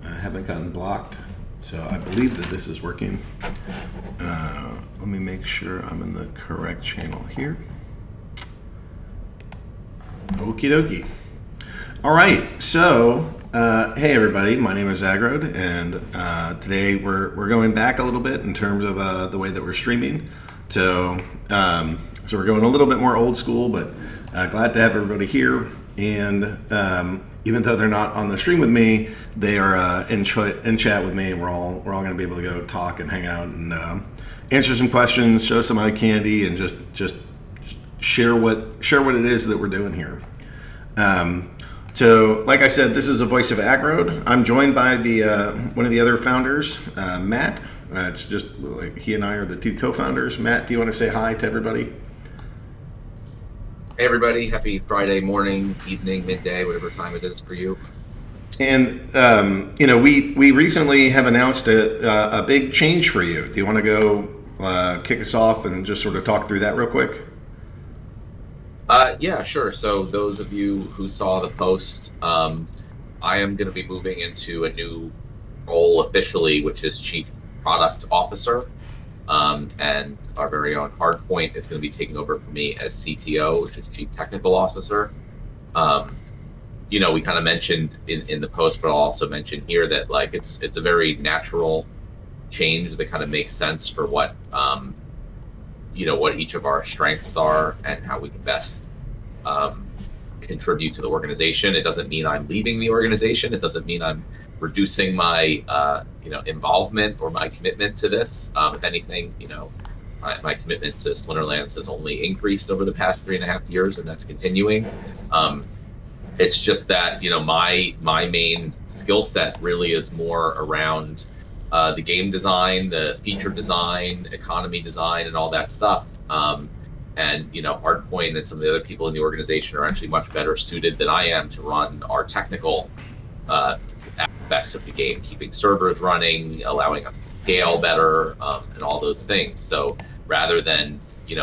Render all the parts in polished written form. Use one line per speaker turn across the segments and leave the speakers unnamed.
I haven't gotten blocked, so I believe that this is working. Let me make sure I'm in the correct channel here. Okie dokie. All right, so hey everybody, my name is Zagrod, and today we're going back a little bit in terms of the way that we're streaming. So we're going a little bit more old school, but glad to have everybody here. And even though they're not on the stream with me, they are in chat with me, and we're all going to be able to go talk and hang out and answer some questions, show some eye candy, and just share what it is that we're doing here. So, like I said, this is a Voice of Agrode. I'm joined by one of the other founders, Matt. It's just like he and I are the two co-founders. Matt, do you want to say hi to everybody?
Hey everybody, happy Friday morning, evening, midday, whatever time it is for you.
And we recently have announced a big change for you. Do you want to go kick us off and just sort of talk through that real quick?
Yeah, sure. So those of you who saw the post, I am going to be moving into a new role officially, which is Chief Product Officer. And our very own Hardpoint is going to be taking over for me as CTO, which is Chief Technical Officer. We kind of mentioned in the post, but I'll also mention here that like it's a very natural change that kind of makes sense for what each of our strengths are and how we can best contribute to the organization. It doesn't mean I'm leaving the organization. It doesn't mean I'm reducing my involvement or my commitment to this. If anything, my commitment to Splinterlands has only increased over the past 3.5 years, and that's continuing. It's just that my main skill set really is more around the game design, the feature design, economy design, and all that stuff. And Hardpoint and some of the other people in the organization are actually much better suited than I am to run our technical aspects of the game, keeping servers running, allowing us to scale better, and all those things. So rather than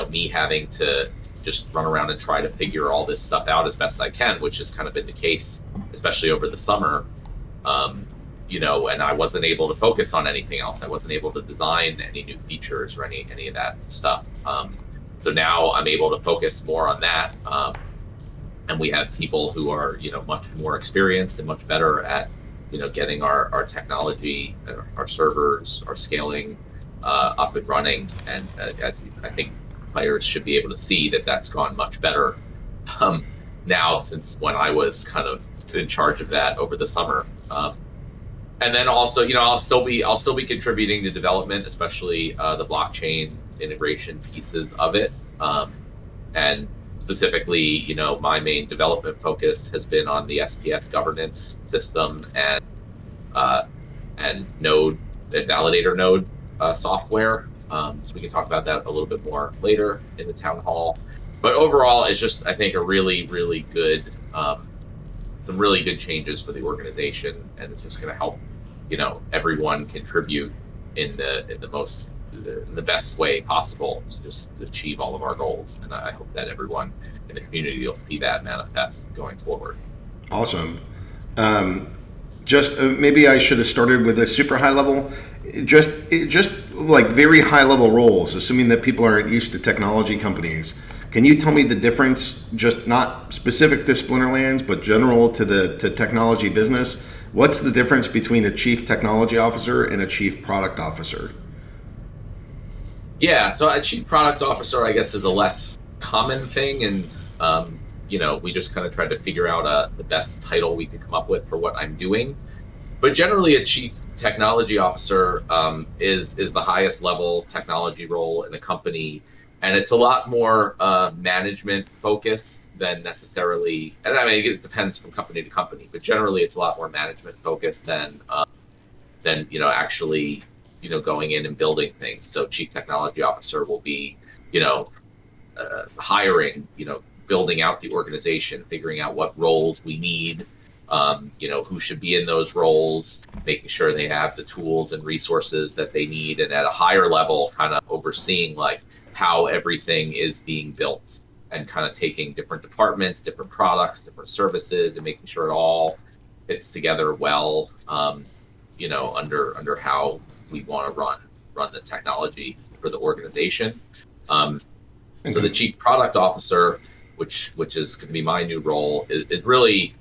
me having to just run around and try to figure all this stuff out as best I can, which has kind of been the case, especially over the summer, and I wasn't able to focus on anything else. I wasn't able to design any new features or any of that stuff. So now I'm able to focus more on that. And we have people who are, much more experienced and much better at getting our technology, our servers, our scaling up and running. And as I think players should be able to see that that's gone much better now since when I was kind of in charge of that over the summer. And then also, I'll still be contributing to development, especially the blockchain integration pieces of it. And specifically, my main development focus has been on the SPS governance system and node and validator node software. So we can talk about that a little bit more later in the town hall. But overall, it's just, I think, a really, really good, some really good changes for the organization, and it's just going to help, everyone contribute in the best way possible to just achieve all of our goals. And I hope that everyone in the community will see that manifest going forward.
Awesome. Just maybe I should have started with a super high level, just like very high level roles, assuming that people aren't used to technology companies. Can you tell me the difference, just not specific to Splinterlands, but general to technology business? What's the difference between a chief technology officer and a chief product officer?
Yeah, so a chief product officer, I guess, is a less common thing, and we just kind of tried to figure out the best title we could come up with for what I'm doing. But generally, a chief technology officer is the highest level technology role in a company, and it's a lot more management focused than necessarily. And I mean, it depends from company to company, but generally, it's a lot more management focused than actually going in and building things. So chief technology officer will be hiring, building out the organization, figuring out what roles we need, who should be in those roles, making sure they have the tools and resources that they need, and at a higher level, kind of overseeing like how everything is being built and kind of taking different departments, different products, different services, and making sure it all fits together well, under how we want to run the technology for the organization. So the chief product officer, which is going to be my new role, is really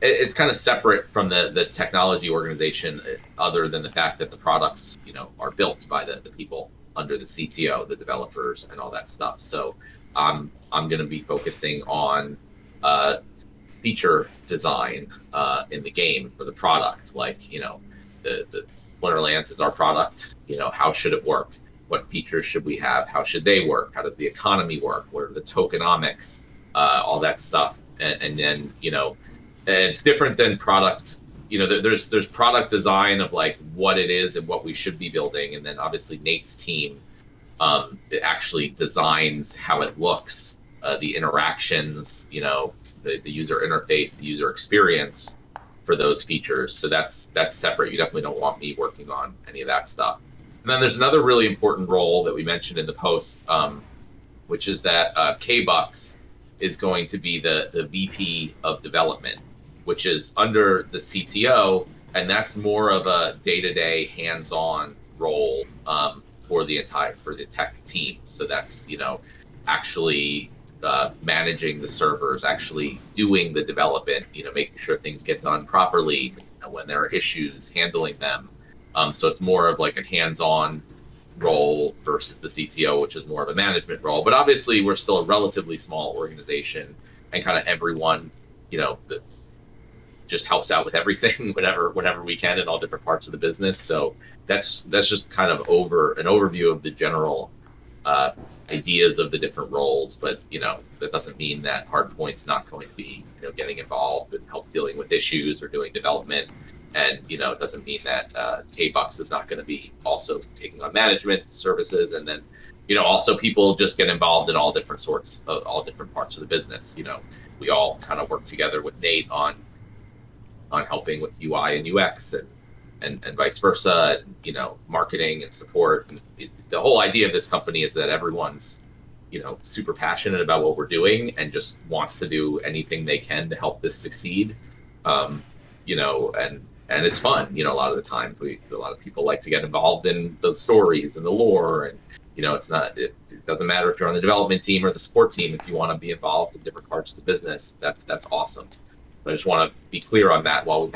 it's kind of separate from the technology organization, other than the fact that the products are built by the people under the CTO, the developers, and all that stuff. So I'm going to be focusing on feature design in the game for the product. Like, the Splinterlands is our product. How should it work? What features should we have? How should they work? How does the economy work? What are the tokenomics? All that stuff. And then, and it's different than product. There's product design of like what it is and what we should be building. And then obviously Nate's team it actually designs how it looks, the interactions, the user interface, the user experience for those features. So that's separate. You definitely don't want me working on any of that stuff. And then there's another really important role that we mentioned in the post, which is that Kbux is going to be the VP of development, which is under the CTO, and that's more of a day-to-day hands-on role for the tech team. So that's actually managing the servers, actually doing the development, making sure things get done properly, when there are issues, handling them. So it's more of like a hands-on role versus the CTO, which is more of a management role. But obviously, we're still a relatively small organization, and kind of everyone, just helps out with everything, whenever we can, in all different parts of the business. So that's just kind of an overview of the general ideas of the different roles. But that doesn't mean that Hardpoint's not going to be getting involved and help dealing with issues or doing development. And it doesn't mean that Kbux is not going to be also taking on management services. And then also people just get involved in all different parts of the business. We all kind of work together with Nate on helping with UI and UX and vice versa, and marketing and support. And the whole idea of this company is that everyone's super passionate about what we're doing and just wants to do anything they can to help this succeed. And it's fun. A lot of the times a lot of people like to get involved in the stories and the lore, and it doesn't matter if you're on the development team or the support team. If you want to be involved in different parts of the business, that's awesome. I just want to be clear on that. While we're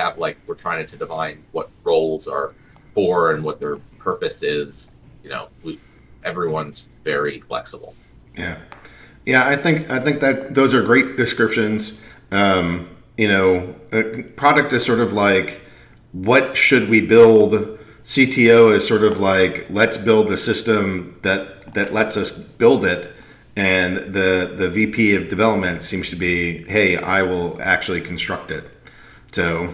trying to define what roles are for and what their purpose is, everyone's very flexible.
Yeah. I think that those are great descriptions. Product is sort of like, what should we build? CTO is sort of like, let's build a system that lets us build it. And the VP of development seems to be, hey, I will actually construct it. So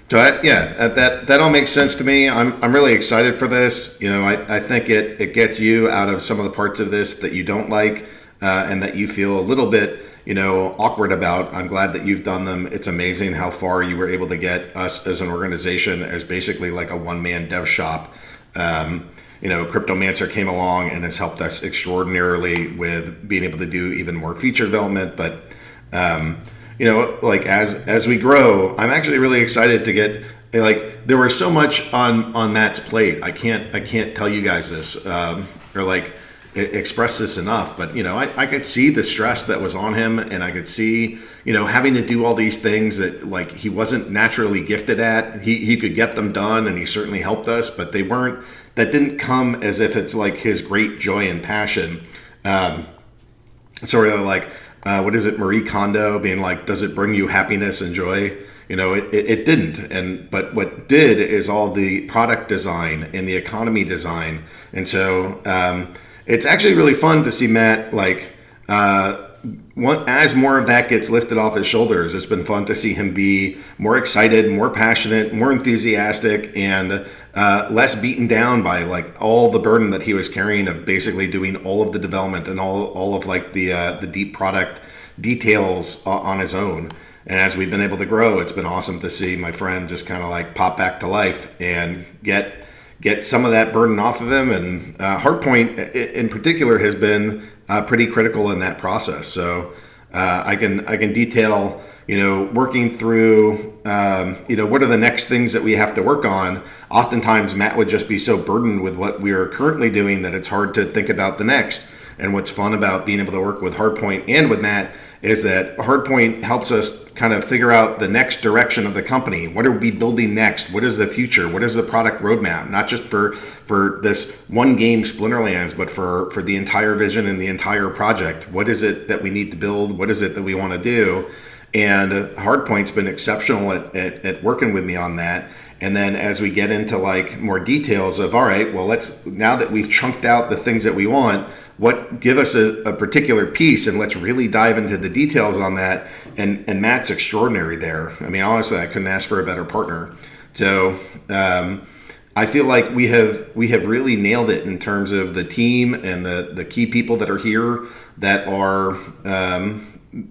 that all makes sense to me. I'm really excited for this. I think it gets you out of some of the parts of this that you don't like, and that you feel a little bit awkward about. I'm glad that you've done them. It's amazing how far you were able to get us as an organization, as basically like a one-man dev shop. Cryptomancer came along and has helped us extraordinarily with being able to do even more feature development. But as we grow, I'm actually really excited to get, there was so much on Matt's plate. I can't tell you guys this express this enough, but I could see the stress that was on him, and I could see having to do all these things that he wasn't naturally gifted at. He could get them done, and he certainly helped us, but that didn't come as if it's like his great joy and passion. Sort of like what is it, Marie Kondo being like, does it bring you happiness and joy? It didn't. But what did is all the product design and the economy design. And so it's actually really fun to see Matt, as more of that gets lifted off his shoulders. It's been fun to see him be more excited, more passionate, more enthusiastic, and less beaten down by all the burden that he was carrying of basically doing all of the development and all of the deep product details on his own. And as we've been able to grow, it's been awesome to see my friend just kind of pop back to life and get some of that burden off of him. And Hardpoint in particular has been pretty critical in that process. So I can detail working through, what are the next things that we have to work on. Oftentimes, Matt would just be so burdened with what we are currently doing that it's hard to think about the next. And what's fun about being able to work with Hardpoint and with Matt is that Hardpoint helps us kind of figure out the next direction of the company. What are we building next? What is the future? What is the product roadmap? Not just for this one game, Splinterlands, but for the entire vision and the entire project. What is it that we need to build? What is it that we want to do? And Hardpoint's been exceptional at working with me on that. And then as we get into like more details of, all right, well, now that we've chunked out the things that we want, give us a particular piece, and let's really dive into the details on that. And Matt's extraordinary there. I mean, honestly, I couldn't ask for a better partner. So I feel like we have really nailed it in terms of the team and the key people that are here that are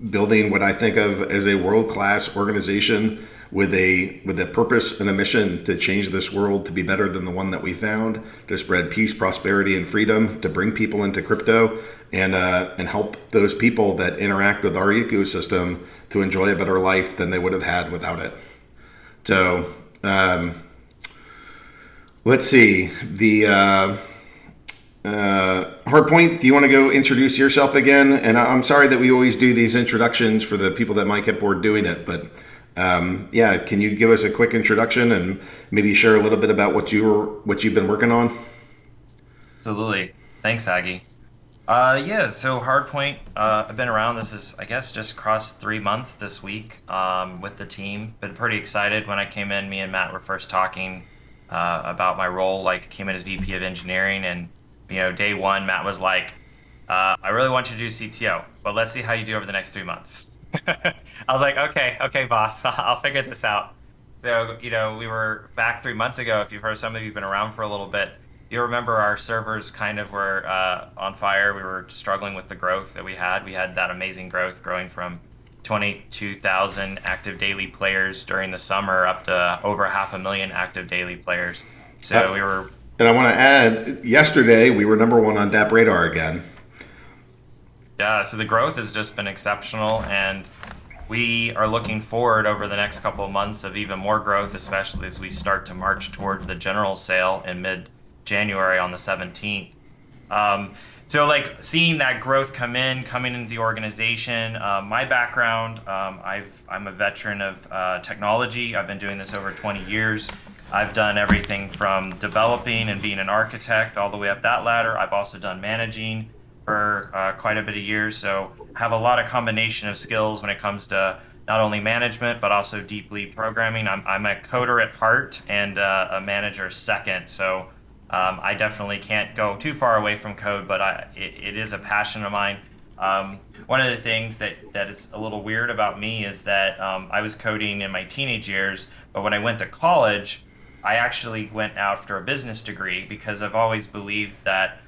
building what I think of as a world-class organization with a purpose and a mission to change this world to be better than the one that we found, to spread peace, prosperity, and freedom, to bring people into crypto, and help those people that interact with our ecosystem to enjoy a better life than they would have had without it. So let's see. The Hardpoint, do you want to go introduce yourself again? And I'm sorry that we always do these introductions for the people that might get bored doing it, but can you give us a quick introduction and maybe share a little bit about what you've been working on?
Absolutely. Thanks, Aggie. So Hardpoint, I've been around. This is, I guess, just crossed 3 months this week with the team. Been pretty excited. When I came in, me and Matt were first talking about my role. Came in as VP of Engineering, and day one, Matt was like, "I really want you to do CTO, but let's see how you do over the next 3 months." I was like, okay, boss, I'll figure this out. So, we were back 3 months ago. If you've heard, some of you have been around for a little bit. You remember our servers kind of were on fire. We were struggling with the growth that we had. We had that amazing growth growing from 22,000 active daily players during the summer up to over 500,000 active daily players. So we were...
And I want to add, yesterday we were number one on DApp Radar again.
Yeah, so the growth has just been exceptional, and we are looking forward over the next couple of months of even more growth, especially as we start to march toward the general sale in mid-January on the 17th. Seeing that growth coming into the organization, my background, I'm a veteran of technology. I've been doing this over 20 years. I've done everything from developing and being an architect all the way up that ladder. I've also done managing for quite a bit of years, so I have a lot of combination of skills when it comes to not only management but also deeply programming. I'm a coder at heart and a manager second, so I definitely can't go too far away from code, but it is a passion of mine. One of the things that is a little weird about me is that I was coding in my teenage years, but when I went to college, I actually went after a business degree because I've always believed that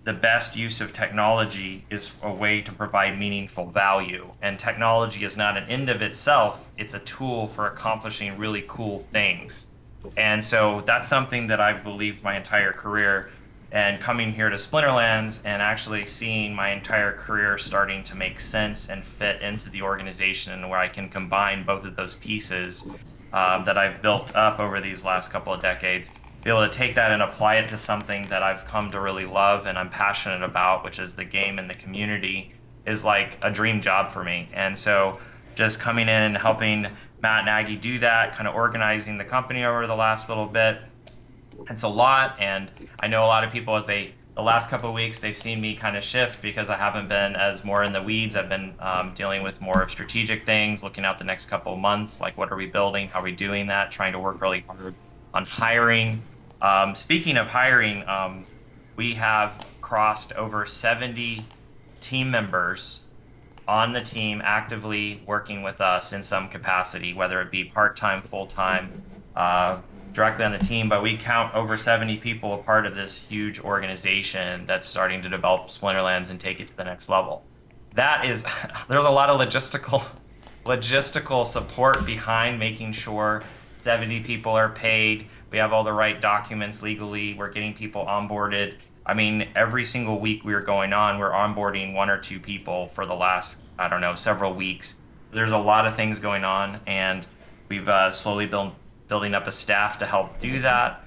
the best use of technology is a way to provide meaningful value. And technology is not an end of itself, it's a tool for accomplishing really cool things. And so that's something that I've believed my entire career. And coming here to Splinterlands and actually seeing my entire career starting to make sense and fit into the organization, and where I can combine both of those pieces that I've built up over these last couple of decades, be able to take that and apply it to something that I've come to really love and I'm passionate about, which is the game and the community, is like a dream job for me. And so just coming in and helping Matt and Aggie do that, kind of organizing the company over the last little bit, it's a lot. And I know a lot of people, the last couple of weeks, they've seen me kind of shift because I haven't been as more in the weeds. I've been dealing with more of strategic things, looking out the next couple of months, like what are we building, how are we doing that, trying to work really hard on hiring. Speaking of hiring, we have crossed over 70 team members on the team actively working with us in some capacity, whether it be part-time, full-time, directly on the team. But we count over 70 people a part of this huge organization that's starting to develop Splinterlands and take it to the next level. That is, there's a lot of logistical support behind making sure 70 people are paid. We have all the right documents legally. We're getting people onboarded. I mean, every single week we're onboarding 1 or 2 people for the last, several weeks. there's a lot of things going on, and we've slowly building up a staff to help do that.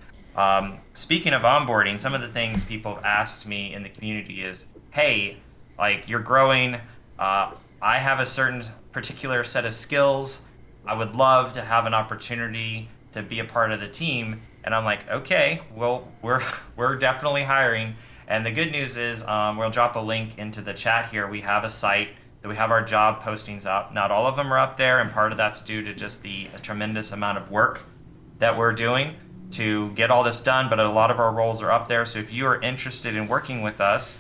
Speaking of onboarding, some of the things people have asked me in the community is, hey, like, you're growing. I have a certain particular set of skills. I would love to have an opportunity to be a part of the team. And I'm like, okay, well, we're definitely hiring. And the good news is, we'll drop a link into the chat here. We have a site that we have our job postings up. Not all of them are up there, and part of that's due to just the tremendous amount of work that we're doing to get all this done, but a lot of our roles are up there. So if you are interested in working with us,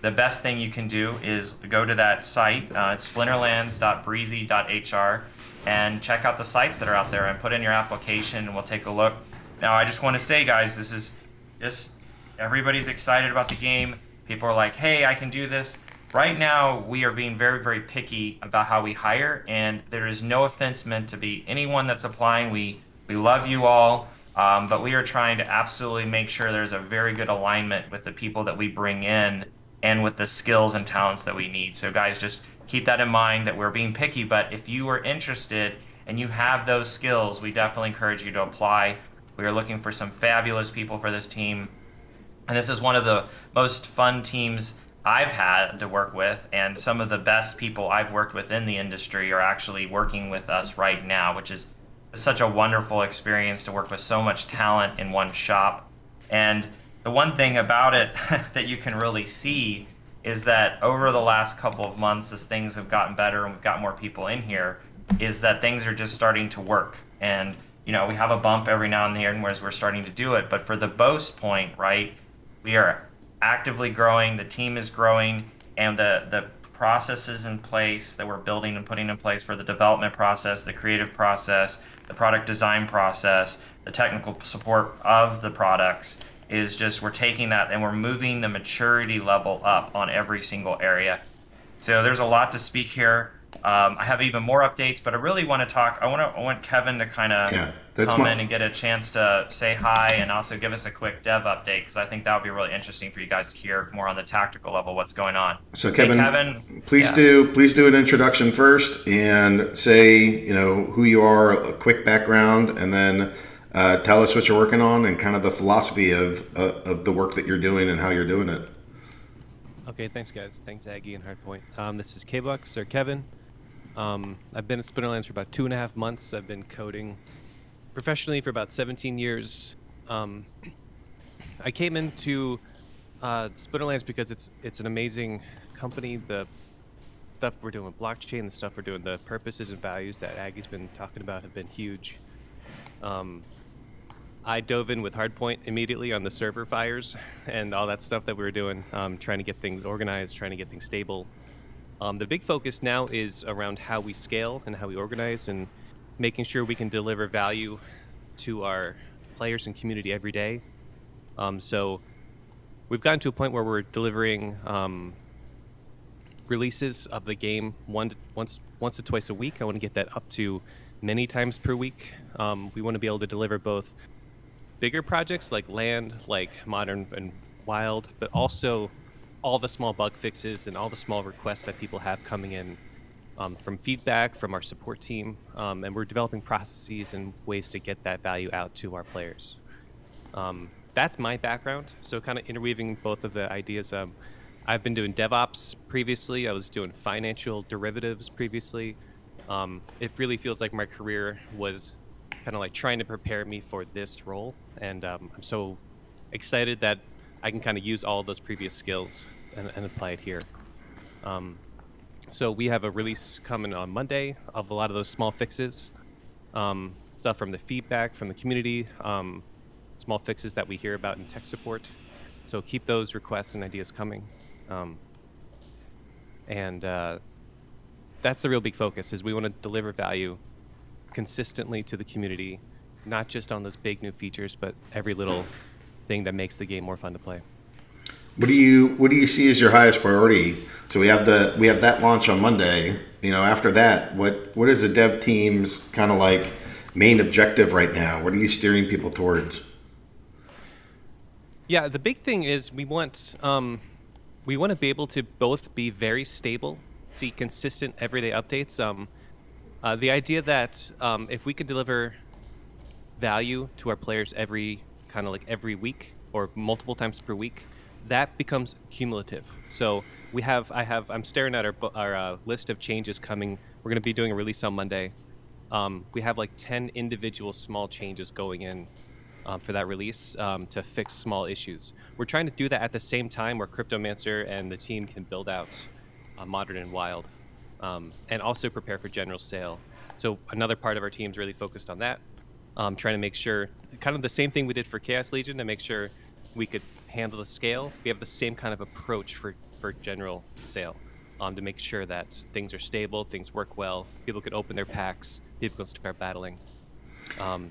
the best thing you can do is go to that site, it's splinterlands.breezy.hr, and check out the sites that are out there and put in your application, and we'll take a look. Now, I just want to say, guys, this is just, everybody's excited about the game. People are like, hey, I can do this. Right now, we are being very, very picky about how we hire, and there is no offense meant to be anyone that's applying. We love you all, but we are trying to absolutely make sure there's a very good alignment with the people that we bring in and with the skills and talents that we need. So guys, just keep that in mind that we're being picky, but if you are interested and you have those skills, we definitely encourage you to apply. We are looking for some fabulous people for this team, and this is one of the most fun teams I've had to work with, and some of the best people I've worked with in the industry are actually working with us right now, which is such a wonderful experience to work with so much talent in one shop. And the one thing about it that you can really see is that over the last couple of months, as things have gotten better and we've got more people in here, is that things are just starting to work. And, you know, we have a bump every now and then as we're starting to do it. But for the boast point, right, we are actively growing, the team is growing, and the processes in place that we're building and putting in place for the development process, the creative process, the product design process, the technical support of the products is just, we're taking that and we're moving the maturity level up on every single area. So there's a lot to speak here. I have even more updates, but I really want to talk. I want Kevin to kind of come in and get a chance to say hi and also give us a quick dev update, because I think that would be really interesting for you guys to hear more on the tactical level what's going on.
So Kevin, please do an introduction first and say, you know, who you are, a quick background, and then tell us what you're working on and kind of the philosophy of the work that you're doing and how you're doing it.
Okay, thanks guys. Thanks Aggie and Hardpoint. This is Kbux or Kevin. I've been at Splinterlands for about 2.5 months. I've been coding professionally for about 17 years. I came into Splinterlands because it's an amazing company. The stuff we're doing with blockchain, the stuff we're doing, the purposes and values that Aggie's been talking about have been huge. I dove in with Hardpoint immediately on the server fires and all that stuff that we were doing, trying to get things organized, trying to get things stable. The big focus now is around how we scale and how we organize and making sure we can deliver value to our players and community every day. So we've gotten to a point where we're delivering releases of the game once to twice a week. I want to get that up to many times per week. We want to be able to deliver both bigger projects like Land, like Modern and Wild, but also all the small bug fixes and all the small requests that people have coming in from feedback from our support team. And we're developing processes and ways to get that value out to our players. That's my background. So kind of interweaving both of the ideas. I've been doing DevOps previously. I was doing financial derivatives previously. It really feels like my career was kind of like trying to prepare me for this role. And I'm so excited that I can kind of use all of those previous skills and apply it here. So we have a release coming on Monday of a lot of those small fixes, stuff from the feedback from the community, small fixes that we hear about in tech support. So keep those requests and ideas coming. That's the real big focus, is we want to deliver value consistently to the community, not just on those big new features, but every little thing that makes the game more fun to play.
What do you see as your highest priority? So we have that launch on Monday. You know, after that, what is the dev team's kind of like main objective right now? What are you steering people towards?
Yeah, the big thing is we want to be able to both be very stable, see consistent everyday updates. The idea that if we could deliver value to our players every week or multiple times per week, that becomes cumulative. So I'm staring at our list of changes coming. We're going to be doing a release on Monday. We have like 10 individual small changes going in for that release to fix small issues. We're trying to do that at the same time where Cryptomancer and the team can build out Modern and Wild, and also prepare for general sale. So another part of our team is really focused on that, trying to make sure, kind of the same thing we did for Chaos Legion, to make sure we could handle the scale. We have the same kind of approach for general sale, to make sure that things are stable, things work well, people can open their packs, people can start battling.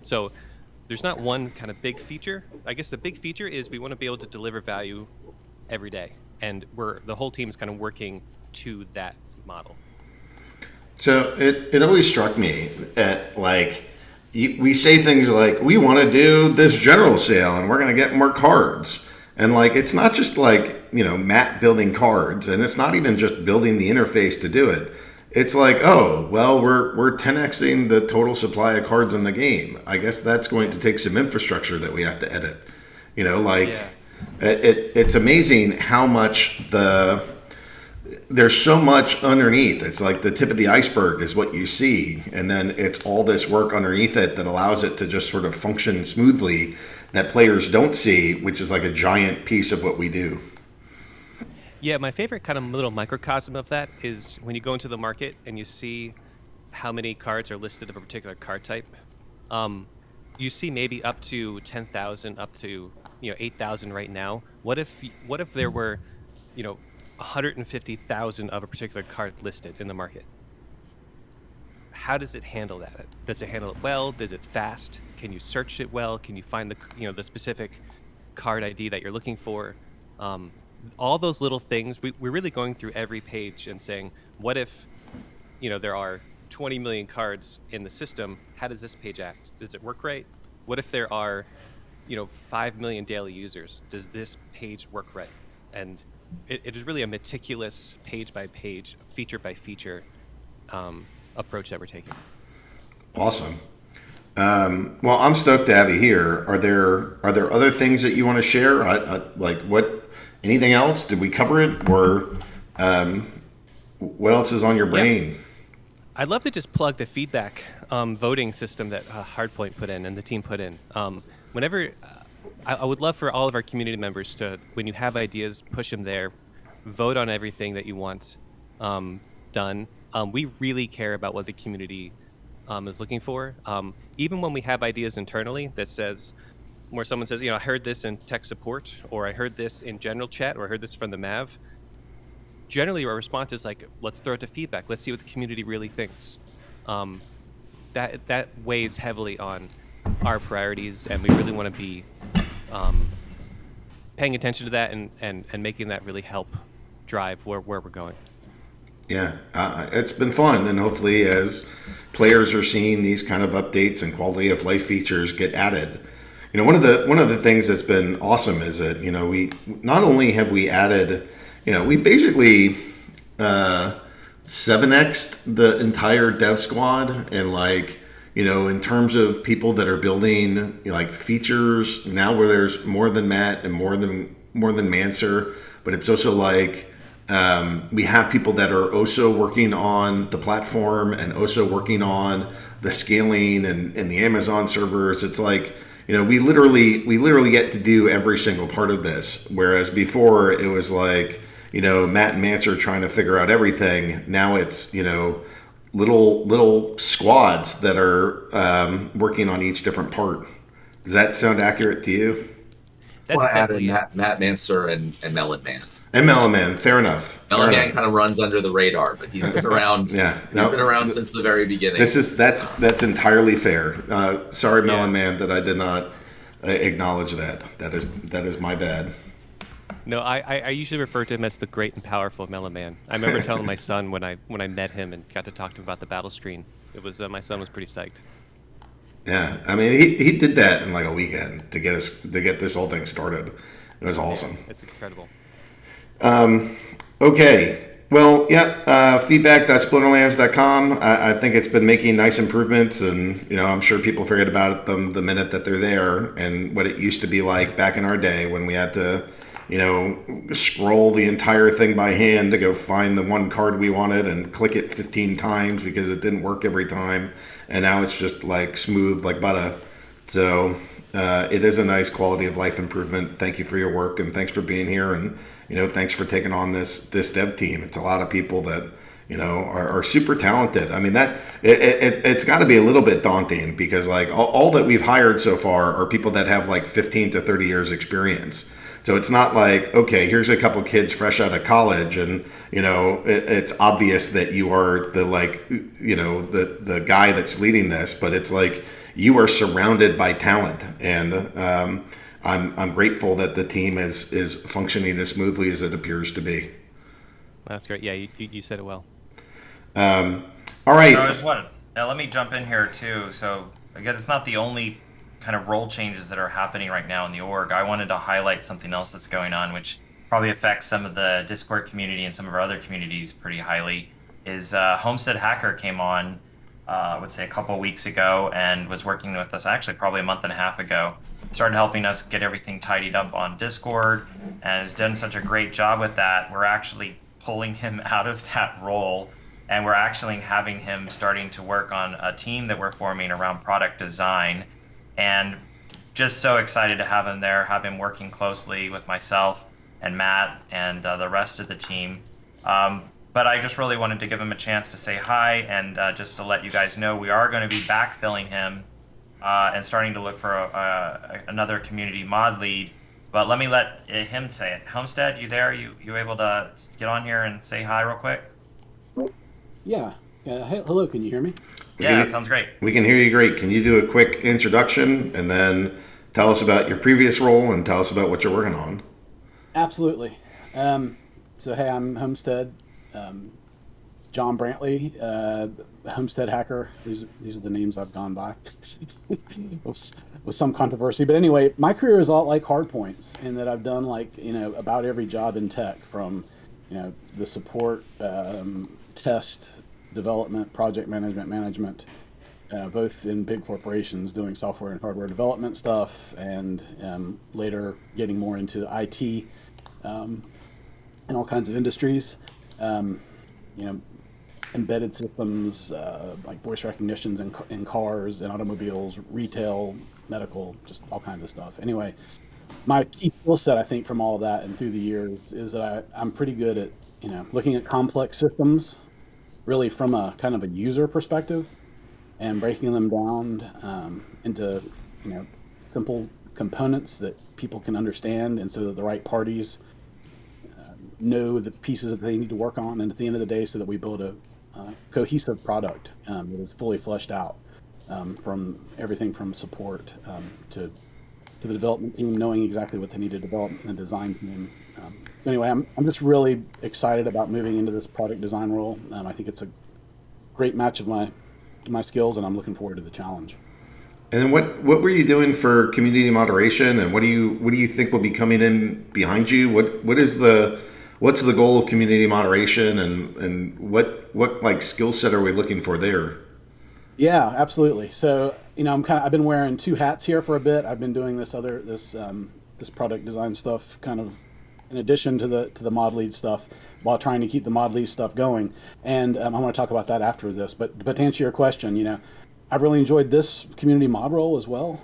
So there's not one kind of big feature. I guess the big feature is we want to be able to deliver value every day, and the whole team is kind of working to that model.
So it always struck me at we say things like, we want to do this general sale and we're going to get more cards. And it's not just Matt building cards, and it's not even just building the interface to do it. It's like, oh, well, we're 10xing the total supply of cards in the game. I guess that's going to take some infrastructure that we have to edit.
Yeah.
It's amazing how much there's so much underneath. It's like the tip of the iceberg is what you see, and then it's all this work underneath it that allows it to just sort of function smoothly that players don't see, which is like a giant piece of what we do.
Yeah, my favorite kind of little microcosm of that is when you go into the market and you see how many cards are listed of a particular card type. You see maybe up to 10,000, up to 8,000 right now. What if there were 150,000 of a particular card listed in the market? How does it handle that? Does it handle it well? Does it fast? Can you search it well? Can you find the specific card ID that you're looking for? All those little things. We're really going through every page and saying, what if there are 20 million cards in the system? How does this page act? Does it work right? What if there are 5 million daily users? Does this page work right? And it is really a meticulous page by page, feature by feature approach that we're taking.
Awesome. Well, I'm stoked to have you here. Are there other things that you want to share? Anything else? Did we cover it, or what else is on your brain?
Yeah. I'd love to just plug the feedback voting system that Hardpoint put in and the team put in. I would love for all of our community members to, when you have ideas, push them there, vote on everything that you want done. We really care about what the community is looking for. Even when we have ideas internally that says, where someone says, I heard this in tech support, or I heard this in general chat, or I heard this from the Mav. Generally, our response is like, let's throw it to feedback. Let's see what the community really thinks. That weighs heavily on our priorities, and we really want to be paying attention to that and making that really help drive where we're going.
Yeah, it's been fun, and hopefully as players are seeing these kind of updates and quality of life features get added. One of the things that's been awesome is that we not only have we added, we basically 7x'd the entire dev squad, and in terms of people that are building features now, where there's more than Matt and more than Mancer, but it's also we have people that are also working on the platform and also working on the scaling and the Amazon servers. It's we literally get to do every single part of this, whereas before it was Matt and Mancer trying to figure out everything. Now it's little squads that are working on each different part. Does that sound accurate to you?
Well, I added Matt Mancer and Melon Man.
And Melon Man, fair enough.
Melon Man kind of runs under the radar, but he's been around.
Yeah,
he's been around since the very beginning.
That's entirely fair. Sorry, Melon Man, that I did not acknowledge that. That is my bad.
No, I usually refer to him as the great and powerful Melon Man. I remember telling my son when I met him and got to talk to him about the battle screen. It was my son was pretty psyched.
Yeah, I mean he did that in a weekend to get this whole thing started. It was awesome.
It's incredible.
Okay, Well, yeah, feedback.splinterlands.com. I think it's been making nice improvements, and I'm sure people forget about them the minute that they're there, and what it used to be like back in our day when we had to, scroll the entire thing by hand to go find the one card we wanted and click it 15 times because it didn't work every time, and now it's just like smooth like butter. So it is a nice quality of life improvement. Thank you for your work, and thanks for being here, and thanks for taking on this dev team. It's a lot of people that are super talented. I mean, it's got to be a little bit daunting because like all that we've hired so far are people that have like 15 to 30 years experience. So it's not like, okay, here's a couple kids fresh out of college, and it's obvious that you are the the guy that's leading this, but it's like you are surrounded by talent, and I'm grateful that the team is functioning as smoothly as it appears to be.
That's great. Yeah, you said it well.
All right.
So I just wanted, let me jump in here too. So again, it's not the only kind of role changes that are happening right now in the org. I wanted to highlight something else that's going on, which probably affects some of the Discord community and some of our other communities pretty highly. Is Homesteadhacker came on, I would say a couple weeks ago, and was working with us actually probably a month and a half ago. Started helping us get everything tidied up on Discord, and has done such a great job with that. We're actually pulling him out of that role, and we're actually having him starting to work on a team that we're forming around product design. And just so excited to have him there, have him working closely with myself and Matt and the rest of the team. But I just really wanted to give him a chance to say hi, and just to let you guys know we are going to be backfilling him and starting to look for another community mod lead. But let me let him say it. Homestead, you there? You able to get on here and say hi real quick?
Yeah. Hello, can you hear me?
Yeah, sounds great.
We can hear you great. Can you do a quick introduction and then tell us about your previous role and tell us about what you're working on?
Absolutely. So, hey, I'm Homestead. John Brantley, Homesteadhacker. These are the names I've gone by with some controversy. But anyway, my career is a lot like Hardpoint's in that I've done about every job in tech, from the support, test, development, project management, both in big corporations doing software and hardware development stuff, and later getting more into IT in all kinds of industries. Embedded systems, like voice recognitions in cars and automobiles, retail, medical, just all kinds of stuff. Anyway, my key skill set, I think, from all of that and through the years is that I'm pretty good at, looking at complex systems really from a kind of a user perspective and breaking them down into, simple components that people can understand, and so that the right parties know the pieces that they need to work on, and at the end of the day, so that we build a cohesive product that is fully fleshed out, from everything from support to the development team knowing exactly what they need to develop, and the design team. So anyway, I'm just really excited about moving into this product design role. I think it's a great match of my skills, and I'm looking forward to the challenge.
And then what were you doing for community moderation, and what do you think will be coming in behind you? What's the goal of community moderation, and what like skill set are we looking for there?
Yeah, absolutely. So I've been wearing two hats here for a bit. I've been doing this product design stuff kind of in addition to the mod lead stuff, while trying to keep the mod lead stuff going. And I want to talk about that after this. But to answer your question, I've really enjoyed this community mod role as well.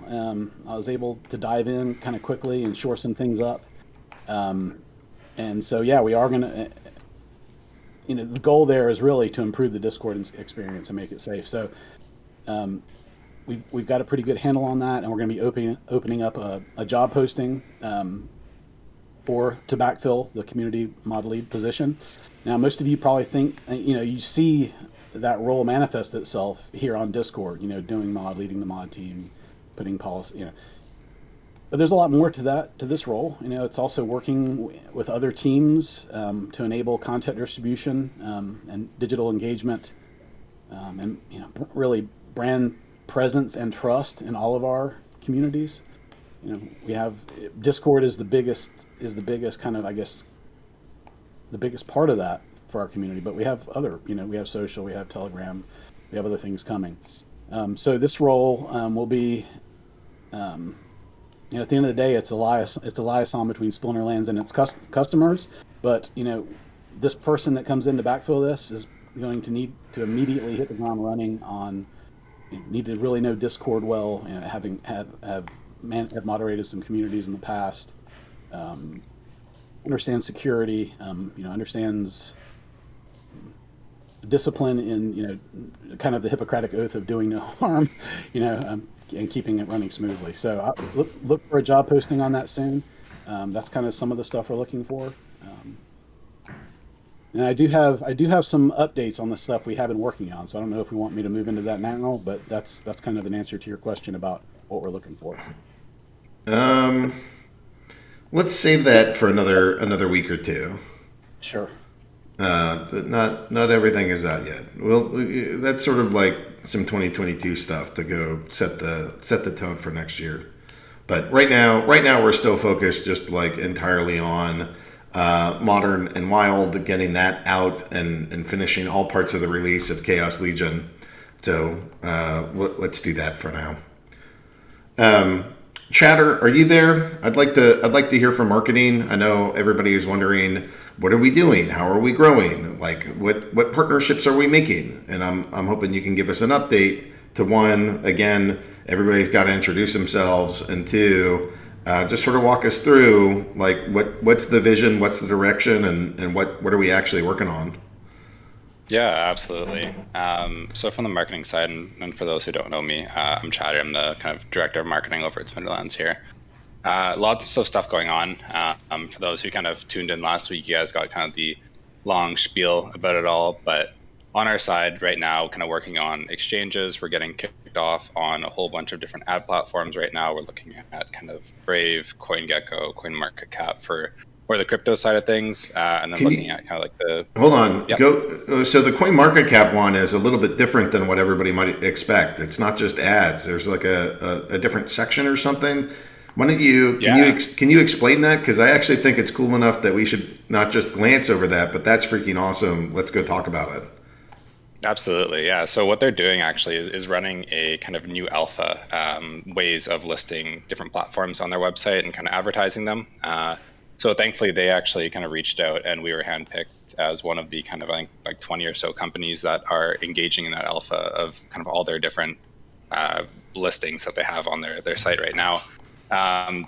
I was able to dive in kind of quickly and shore some things up. And so, yeah, we are going to, the goal there is really to improve the Discord experience and make it safe. So we've got a pretty good handle on that, and we're going to be opening up a job posting to backfill the community mod lead position. Now, most of you probably think, you see that role manifest itself here on Discord, doing mod, leading the mod team, putting policy, But there's a lot more to this role. It's also working with other teams to enable content distribution and digital engagement, and really brand presence and trust in all of our communities. We have Discord is the biggest kind of, I guess, the biggest part of that for our community. But we have other, we have social, we have Telegram, we have other things coming. So this role will be, at the end of the day, it's a liaison between Splinterlands and its customers. But this person that comes in to backfill this is going to need to immediately hit the ground running on. Need to really know Discord well, have moderated some communities in the past. Understands security. Understands discipline in kind of the Hippocratic oath of doing no harm. And keeping it running smoothly. So look for a job posting on that soon. That's kind of some of the stuff we're looking for. And I do have some updates on the stuff we have been working on. So I don't know if we want me to move into that now, but that's kind of an answer to your question about what we're looking for.
Let's save that for another week or two.
Sure.
Not everything is out yet. Well, that's sort of like some 2022 stuff to go set the tone for next year. But right now we're still focused just like entirely on Modern and Wild, getting that out and finishing all parts of the release of Chaos Legion. So let's do that for now. Chatter, are you there? I'd like to hear from marketing. I know everybody is wondering, what are we doing? How are we growing? Like what partnerships are we making? And I'm hoping you can give us an update to one, again, everybody's got to introduce themselves, and two, just sort of walk us through like what's the vision, what's the direction, and what are we actually working on?
Yeah, absolutely. So from the marketing side, and for those who don't know me, I'm Chatter. I'm the kind of director of marketing over at Splinterlands here. Lots of stuff going on. For those who kind of tuned in last week, you guys got kind of the long spiel about it all. But on our side right now, kind of working on exchanges. We're getting kicked off on a whole bunch of different ad platforms right now. We're looking at kind of Brave, CoinGecko, CoinMarketCap for the crypto side of things, and then looking at kind of like the...
Hold on.
Yep.
So the CoinMarketCap one is a little bit different than what everybody might expect. It's not just ads. There's like a different section or something. Why don't you... Can you explain that? Because I actually think it's cool enough that we should not just glance over that, but that's freaking awesome. Let's go talk about it.
Absolutely, yeah. So what they're doing actually is running a kind of new alpha ways of listing different platforms on their website and kind of advertising them. So thankfully, they actually kind of reached out, and we were handpicked as one of the kind of like 20 or so companies that are engaging in that alpha of kind of all their different listings that they have on their site right now.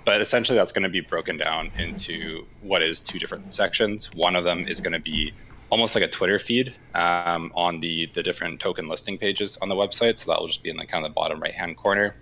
But essentially, that's going to be broken down into what is two different sections. One of them is going to be almost like a Twitter feed on the different token listing pages on the website. So that will just be in the kind of the bottom right-hand corner.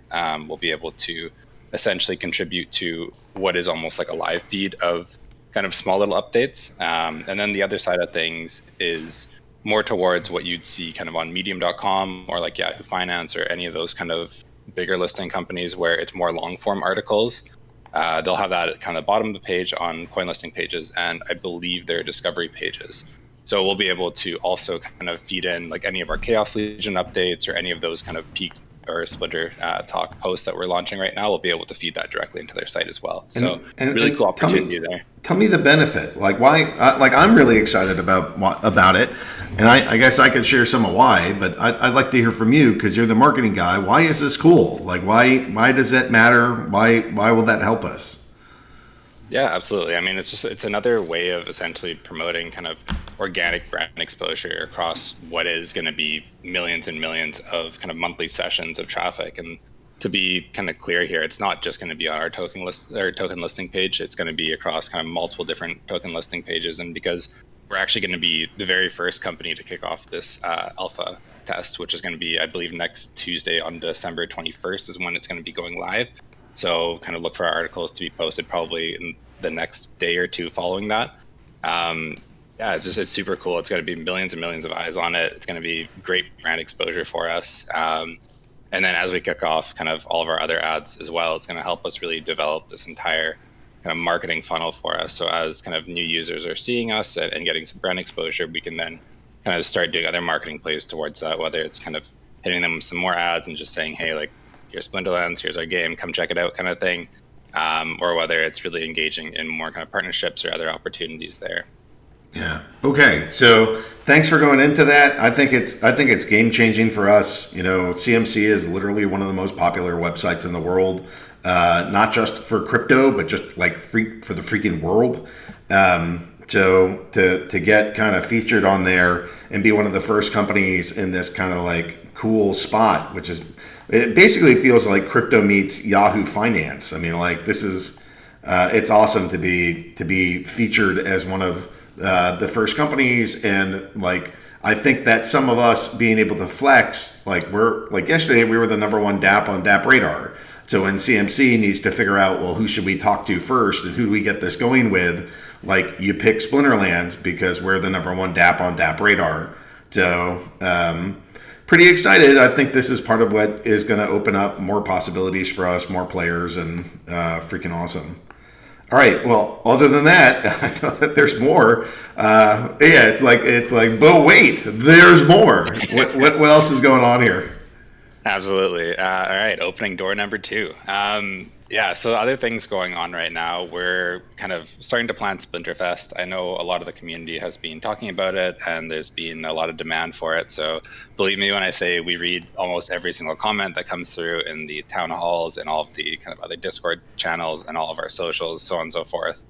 We'll be able to essentially contribute to what is almost like a live feed of kind of small little updates. And then the other side of things is more towards what you'd see kind of on medium.com or like Yahoo Finance or any of those kind of bigger listing companies where it's more long form articles. They'll have that at kind of bottom of the page on coin listing pages, and I believe their discovery pages. So we'll be able to also kind of feed in like any of our Chaos Legion updates or any of those kind of peak or Splinter talk posts that we're launching right now. We'll be able to feed that directly into their site as well. So really cool opportunity there.
Tell me the benefit. Like why? Like I'm really excited about it, and I guess I could share some of why. But I'd like to hear from you because you're the marketing guy. Why is this cool? Like why does that matter? Why will that help us?
Yeah, absolutely. I mean, it's another way of essentially promoting kind of organic brand exposure across what is going to be millions and millions of kind of monthly sessions of traffic. And to be kind of clear here, it's not just going to be on our token listing page. It's going to be across kind of multiple different token listing pages. And because we're actually going to be the very first company to kick off this alpha test, which is going to be, I believe, next Tuesday on December 21st is when it's going to be going live. So kind of look for our articles to be posted probably in the next day or two following that. Yeah, it's super cool. It's going to be millions and millions of eyes on it. It's going to be great brand exposure for us. And then as we kick off kind of all of our other ads as well, it's going to help us really develop this entire kind of marketing funnel for us. So as kind of new users are seeing us and getting some brand exposure, we can then kind of start doing other marketing plays towards that, whether it's kind of hitting them with some more ads and just saying, hey, like, here's Splinterlands, here's our game, come check it out kind of thing. Or whether it's really engaging in more kind of partnerships or other opportunities there.
Yeah. Okay. So thanks for going into that. I think it's game changing for us. You know, CMC is literally one of the most popular websites in the world, not just for crypto, but just like for the freaking world. So to get kind of featured on there and be one of the first companies in this kind of like cool spot, which is, it basically feels like crypto meets Yahoo Finance. I mean, like this is, it's awesome to be featured as one of the first companies. And like, I think that some of us being able to flex, like we're like yesterday, we were the number one DApp on DApp Radar. So when CMC needs to figure out, well, who should we talk to first and who do we get this going with? Like you pick Splinterlands because we're the number one DApp on DApp Radar. So pretty excited. I think this is part of what is going to open up more possibilities for us, more players, and freaking awesome. All right. Well, other than that, I know that there's more. Yeah, it's like, but wait, there's more. What else is going on here?
Absolutely. All right, opening door number 2. Yeah, so other things going on right now. We're kind of starting to plan Splinterfest. I know a lot of the community has been talking about it, and there's been a lot of demand for it. So believe me when I say we read almost every single comment that comes through in the town halls and all of the kind of other Discord channels and all of our socials, so on and so forth.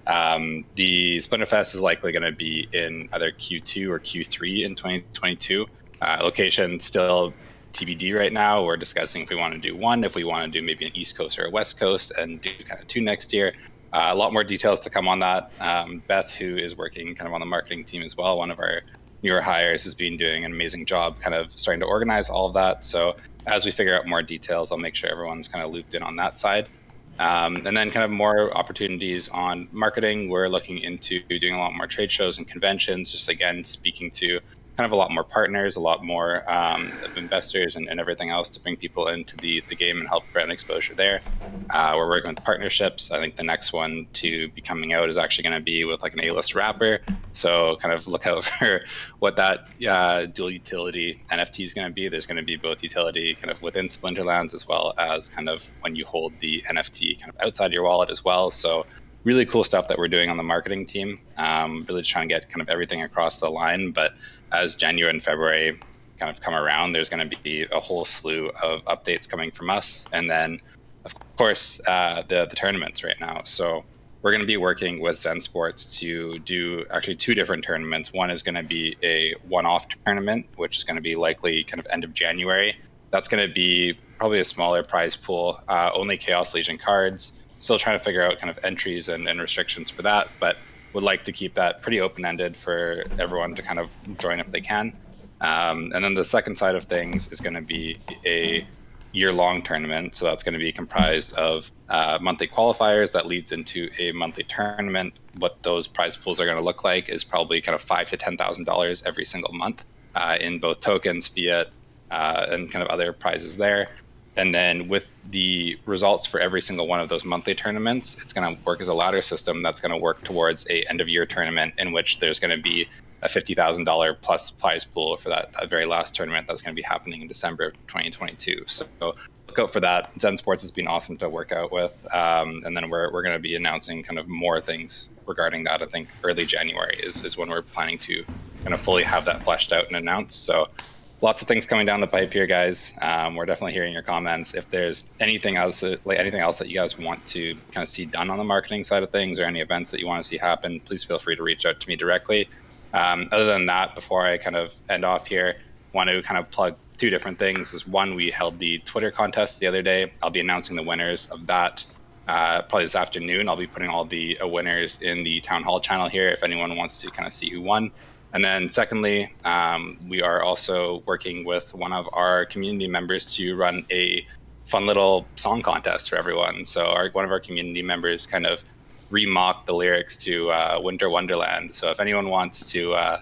The Splinterfest is likely going to be in either Q2 or Q3 in 2022. Location still TBD right now. We're discussing if we want to do one, if we want to do maybe an East Coast or a West Coast, and do kind of 2 next year. A lot more details to come on that. Beth, who is working kind of on the marketing team as well, one of our newer hires, has been doing an amazing job kind of starting to organize all of that. So as we figure out more details, I'll make sure everyone's kind of looped in on that side. And then kind of more opportunities on marketing. We're looking into doing a lot more trade shows and conventions, just again, speaking to kind of a lot more partners, a lot more of investors and everything else to bring people into the game and help brand exposure there. We're working with partnerships. I think the next one to be coming out is actually going to be with like an A-list rapper. So kind of look out for what that dual utility NFT is going to be. There's going to be both utility kind of within Splinterlands as well as kind of when you hold the NFT kind of outside your wallet as well. So really cool stuff that we're doing on the marketing team. Really just trying to get kind of everything across the line. But as January and February kind of come around, there's going to be a whole slew of updates coming from us. And then, of course, the tournaments right now. So we're going to be working with Zen Sports to do actually 2 different tournaments. One is going to be a one-off tournament, which is going to be likely kind of end of January. That's going to be probably a smaller prize pool, only Chaos Legion cards. Still trying to figure out kind of entries and restrictions for that, but would like to keep that pretty open-ended for everyone to kind of join if they can. And then the second side of things is going to be a year-long tournament. So that's going to be comprised of monthly qualifiers that leads into a monthly tournament. What those prize pools are going to look like is probably kind of $5,000 to $10,000 every single month in both tokens, fiat, and kind of other prizes there. And then with the results for every single one of those monthly tournaments, it's going to work as a ladder system that's going to work towards a end of year tournament in which there's going to be a $50,000 plus prize pool for that very last tournament that's going to be happening in December of 2022. So look out for that. Zen Sports has been awesome to work out with. And then we're going to be announcing kind of more things regarding that. I think early January is when we're planning to kind of fully have that fleshed out and announced. So lots of things coming down the pipe here, guys. We're definitely hearing your comments. If there's anything else that you guys want to kind of see done on the marketing side of things, or any events that you want to see happen, please feel free to reach out to me directly. Other than that, before I kind of end off here, want to kind of plug 2 different things. Is one, we held the Twitter contest the other day. I'll be announcing the winners of that probably this afternoon. I'll be putting all the winners in the town hall channel here if anyone wants to kind of see who won. And then secondly, we are also working with one of our community members to run a fun little song contest for everyone. So one of our community members kind of remocked the lyrics to Winter Wonderland. So if anyone wants to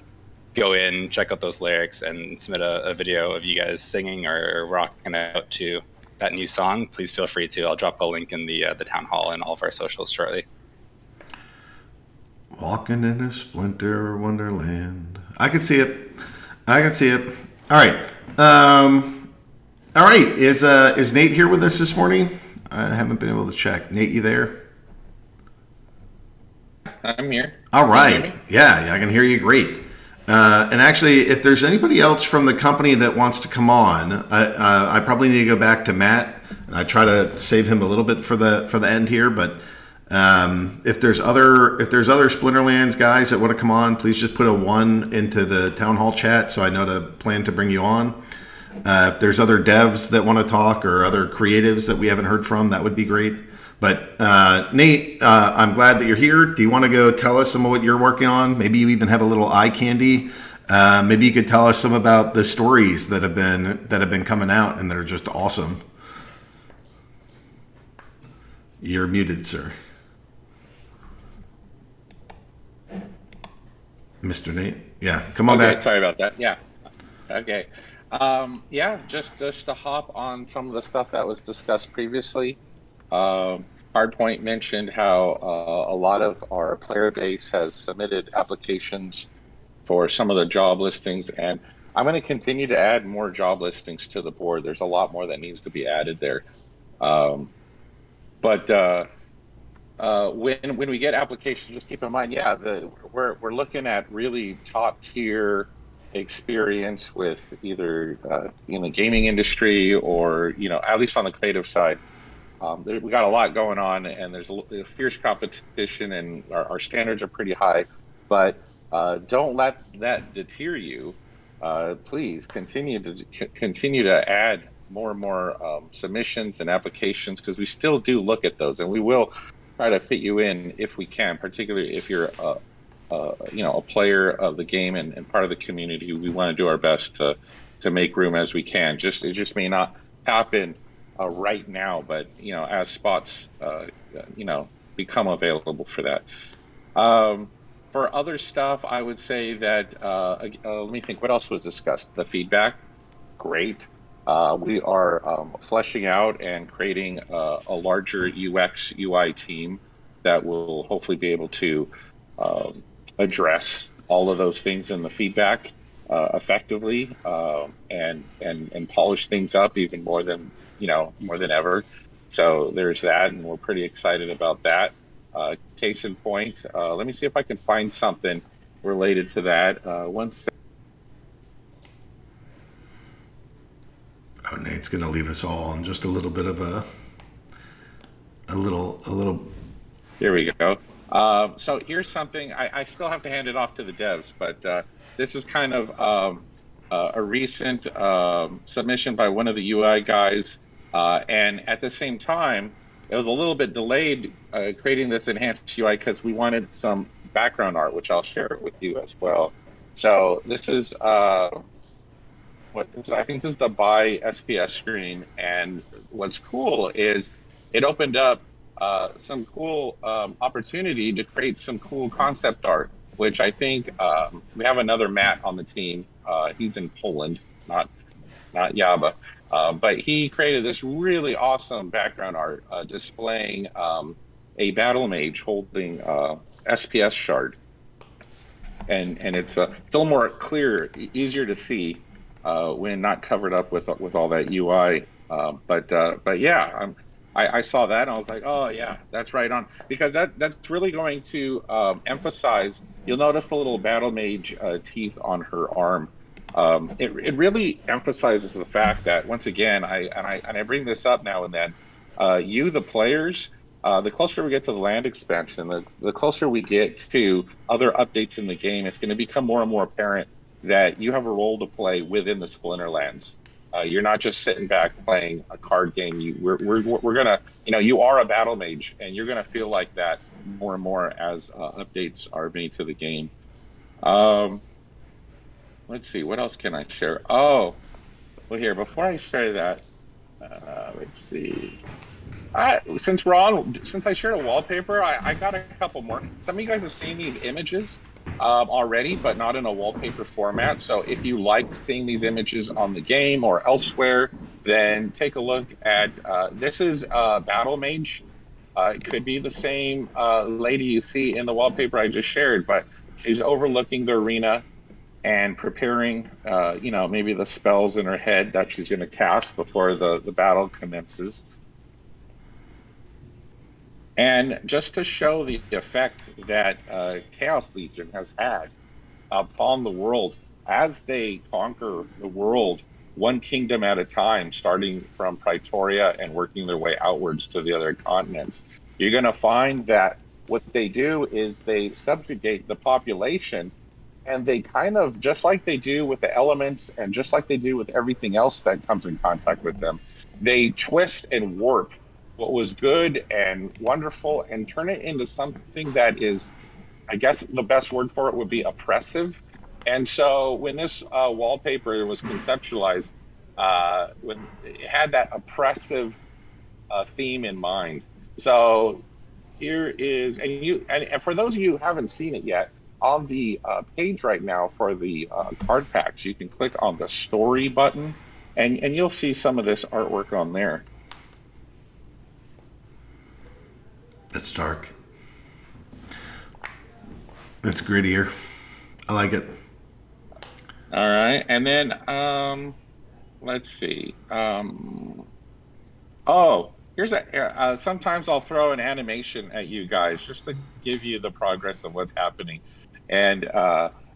go in, check out those lyrics and submit a video of you guys singing or rocking out to that new song, please feel free to. I'll drop a link in the town hall and all of our socials shortly.
Walking in a splinter wonderland. I can see it. All right. All right. Is Nate here with us this morning? I haven't been able to check. Nate, you there?
I'm here.
All
Can you
right.
hear me?
Yeah, I can hear you great. And actually, if there's anybody else from the company that wants to come on, I probably need to go back to Matt. And I try to save him a little bit for the end here. But if there's other Splinterlands guys that want to come on, please just put a 1 into the town hall chat so I know to plan to bring you on. If there's other devs that want to talk or other creatives that we haven't heard from, that would be great. But Nate, I'm glad that you're here. Do you want to go tell us some of what you're working on? Maybe you even have a little eye candy. Maybe you could tell us some about the stories that have been coming out and they're just awesome. You're muted, sir. Mr. Nate? Yeah, come on back.
Sorry about that. Yeah. Okay. Yeah, just to hop on some of the stuff that was discussed previously. Hardpoint mentioned how a lot of our player base has submitted applications for some of the job listings, and I'm going to continue to add more job listings to the board. There's a lot more that needs to be added there. But when we get applications, just keep in mind, we're looking at really top tier experience with either in the gaming industry or at least on the creative side. We got a lot going on, and there's a fierce competition, and our standards are pretty high. But don't let that deter you. Please continue to add more and more submissions and applications, because we still do look at those, and we will try to fit you in if we can, particularly if you're a player of the game and part of the community. We want to do our best to make room as we can. It just may not happen right now, but as spots become available for that. For other stuff, I would say that let me think, what else was discussed? The feedback, great. We are fleshing out and creating a larger UX UI team that will hopefully be able to address all of those things in the feedback effectively, and polish things up even more than ever. So there's that, and we're pretty excited about that. Case in point, let me see if I can find something related to that.
Oh, Nate's going to leave us all in just a little bit of a little.
Here we go. So here's something. I still have to hand it off to the devs, but this is kind of a recent submission by one of the UI guys, and at the same time, it was a little bit delayed creating this enhanced UI because we wanted some background art, which I'll share with you as well. So this is I think this is the buy SPS screen, and what's cool is it opened up some cool opportunity to create some cool concept art, which I think we have another Matt on the team. He's in Poland, not Yaba, but he created this really awesome background art displaying a battle mage holding SPS shard, and it's a little more clear, easier to see when not covered up with all that UI. But yeah, I saw that and I was like, oh yeah, that's right on, because that's really going to emphasize. You'll notice the little battle mage teeth on her arm. It really emphasizes the fact that, once again, I bring this up now and then. The players, the closer we get to the land expansion, the closer we get to other updates in the game, it's going to become more and more apparent that you have a role to play within the Splinterlands. You're not just sitting back playing a card game. We're gonna, you are a battle mage, and you're gonna feel like that more and more as updates are made to the game. Let's see, what else can I share? Oh, well, here, before I share that, let's see. Since I shared a wallpaper, I got a couple more. Some of you guys have seen these images already, but not in a wallpaper format. So if you like seeing these images on the game or elsewhere, then take a look at this is Battle Mage. It could be the same lady you see in the wallpaper I just shared, but she's overlooking the arena and preparing, maybe the spells in her head that she's going to cast before the battle commences. And just to show the effect that Chaos Legion has had upon the world as they conquer the world one kingdom at a time, starting from Praetoria and working their way outwards to the other continents, you're going to find that what they do is they subjugate the population, and they kind of, just like they do with the elements and just like they do with everything else that comes in contact with them, they twist and warp what was good and wonderful and turn it into something that is, I guess the best word for it would be oppressive. And so when this wallpaper was conceptualized, when it had that oppressive theme in mind. So here is, and for those of you who haven't seen it yet, on the page right now for the card packs, you can click on the story button, and you'll see some of this artwork on there.
That's dark. That's grittier. I like it.
All right, and then let's see. Oh, here's a. Sometimes I'll throw an animation at you guys just to give you the progress of what's happening, and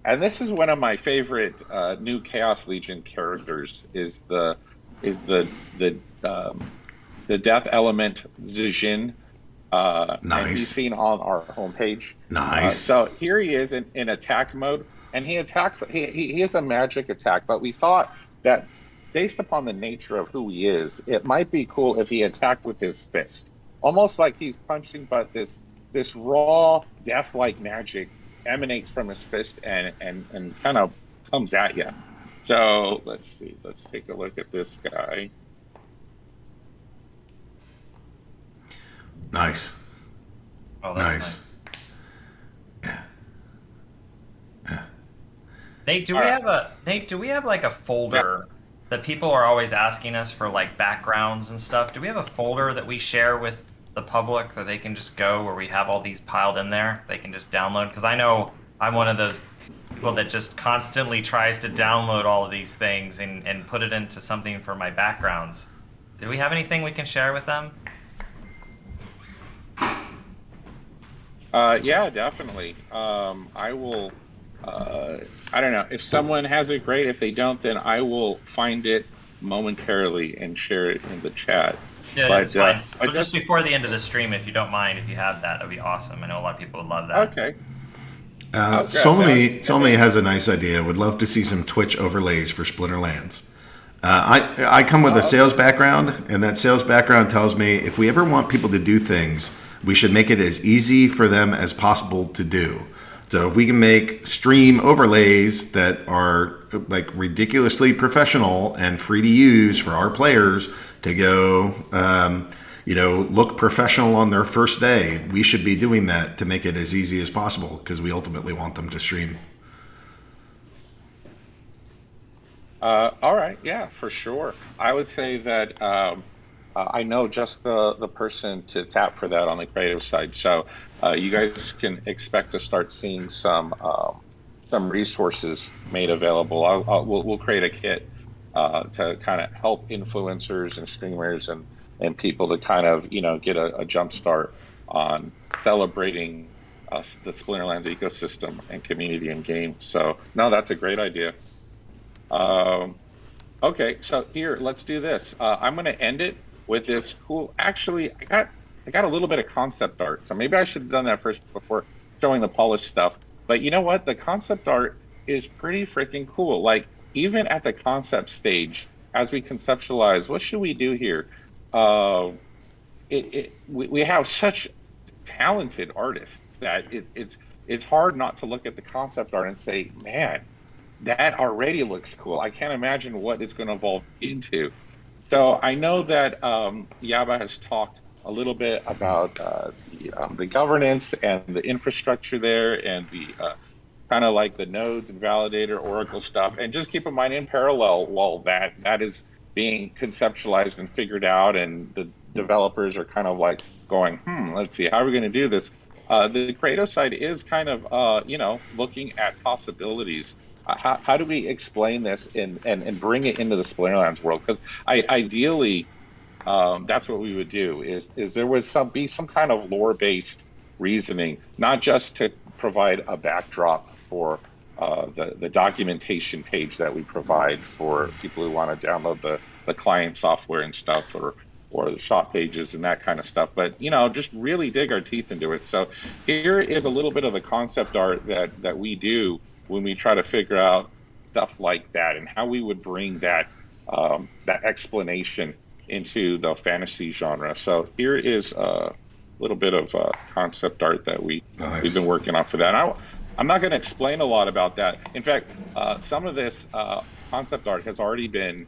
this is one of my favorite new Chaos Legion characters. Is the Death Element Zijin.
Nice.
And he's seen on our homepage.
Nice.
So here he is in attack mode, and he attacks. He is a magic attack, but we thought that based upon the nature of who he is, it might be cool if he attacked with his fist, almost like he's punching, but this raw death-like magic emanates from his fist and kind of comes at you. So let's see. Let's take a look at this guy.
Nice.
Oh, that's nice.
Yeah.
Nate, do we have like a folder that people are always asking us for, like backgrounds and stuff? Do we have a folder that we share with the public that they can just go, where we have all these piled in there? They can just download, because I know I'm one of those people that just constantly tries to download all of these things and put it into something for my backgrounds. Do we have anything we can share with them?
Yeah, definitely. I will. I don't know if someone has it. Great. If they don't, then I will find it momentarily and share it in the chat.
Yeah,
but,
it's fine. But just before the end of the stream, if you don't mind, if you have that, that'd be awesome. I know a lot of people would love that.
Okay.
Solmy has a nice idea. Would love to see some Twitch overlays for Splinterlands. I come with a sales background, and that sales background tells me if we ever want people to do things, we should make it as easy for them as possible to do. So if we can make stream overlays that are like ridiculously professional and free to use for our players to go, look professional on their first day, we should be doing that to make it as easy as possible, because we ultimately want them to stream.
All right. Yeah, for sure. I would say that I know just the person to tap for that on the creative side. So you guys can expect to start seeing some resources made available. We'll create a kit to kind of help influencers and streamers and people to kind of get a jump start on celebrating the Splinterlands ecosystem and community and game. So no, that's a great idea. Okay, so here, let's do this. I'm going to end it with this cool. Actually, I got a little bit of concept art, so maybe I should have done that first before showing the polished stuff. But you know what? The concept art is pretty freaking cool. Like, even at the concept stage, as we conceptualize, what should we do here? We have such talented artists that it's hard not to look at the concept art and say, man, that already looks cool. I can't imagine what it's going to evolve into. So I know that Yaba has talked a little bit about the governance and the infrastructure there, and the kind of like the nodes and validator Oracle stuff. And just keep in mind, in parallel, while that is being conceptualized and figured out, and the developers are kind of like going, let's see, how are we going to do this? The Kratos side is kind of looking at possibilities. How do we explain this and bring it into the Splinterlands world? Because ideally, that's what we would do. Is there was some kind of lore based reasoning, not just to provide a backdrop for the documentation page that we provide for people who want to download the client software and stuff, or the shop pages and that kind of stuff, but just really dig our teeth into it. So here is a little bit of the concept art that we do when we try to figure out stuff like that and how we would bring that explanation into the fantasy genre. So here is a little bit of concept art that we've been working on for that. I'm not going to explain a lot about that. In fact, some of this concept art has already been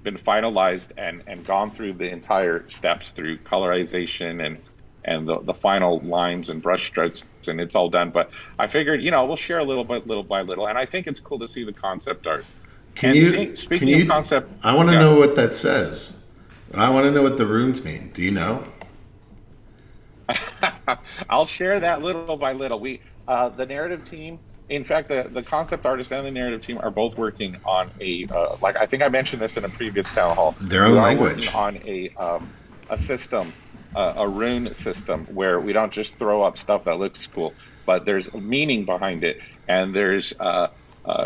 finalized and gone through the entire steps through colorization and the final lines and brush strokes, and it's all done. But I figured, we'll share a little bit, little by little, and I think it's cool to see the concept art. Speaking of concept,
I want to know what that says. I want to know what the runes mean. Do you know?
I'll share that little by little. The narrative team, in fact, the concept artist and the narrative team are both working on like I think I mentioned this in a previous town hall.
Their own language.
On a system, a rune system where we don't just throw up stuff that looks cool, but there's meaning behind it, and there's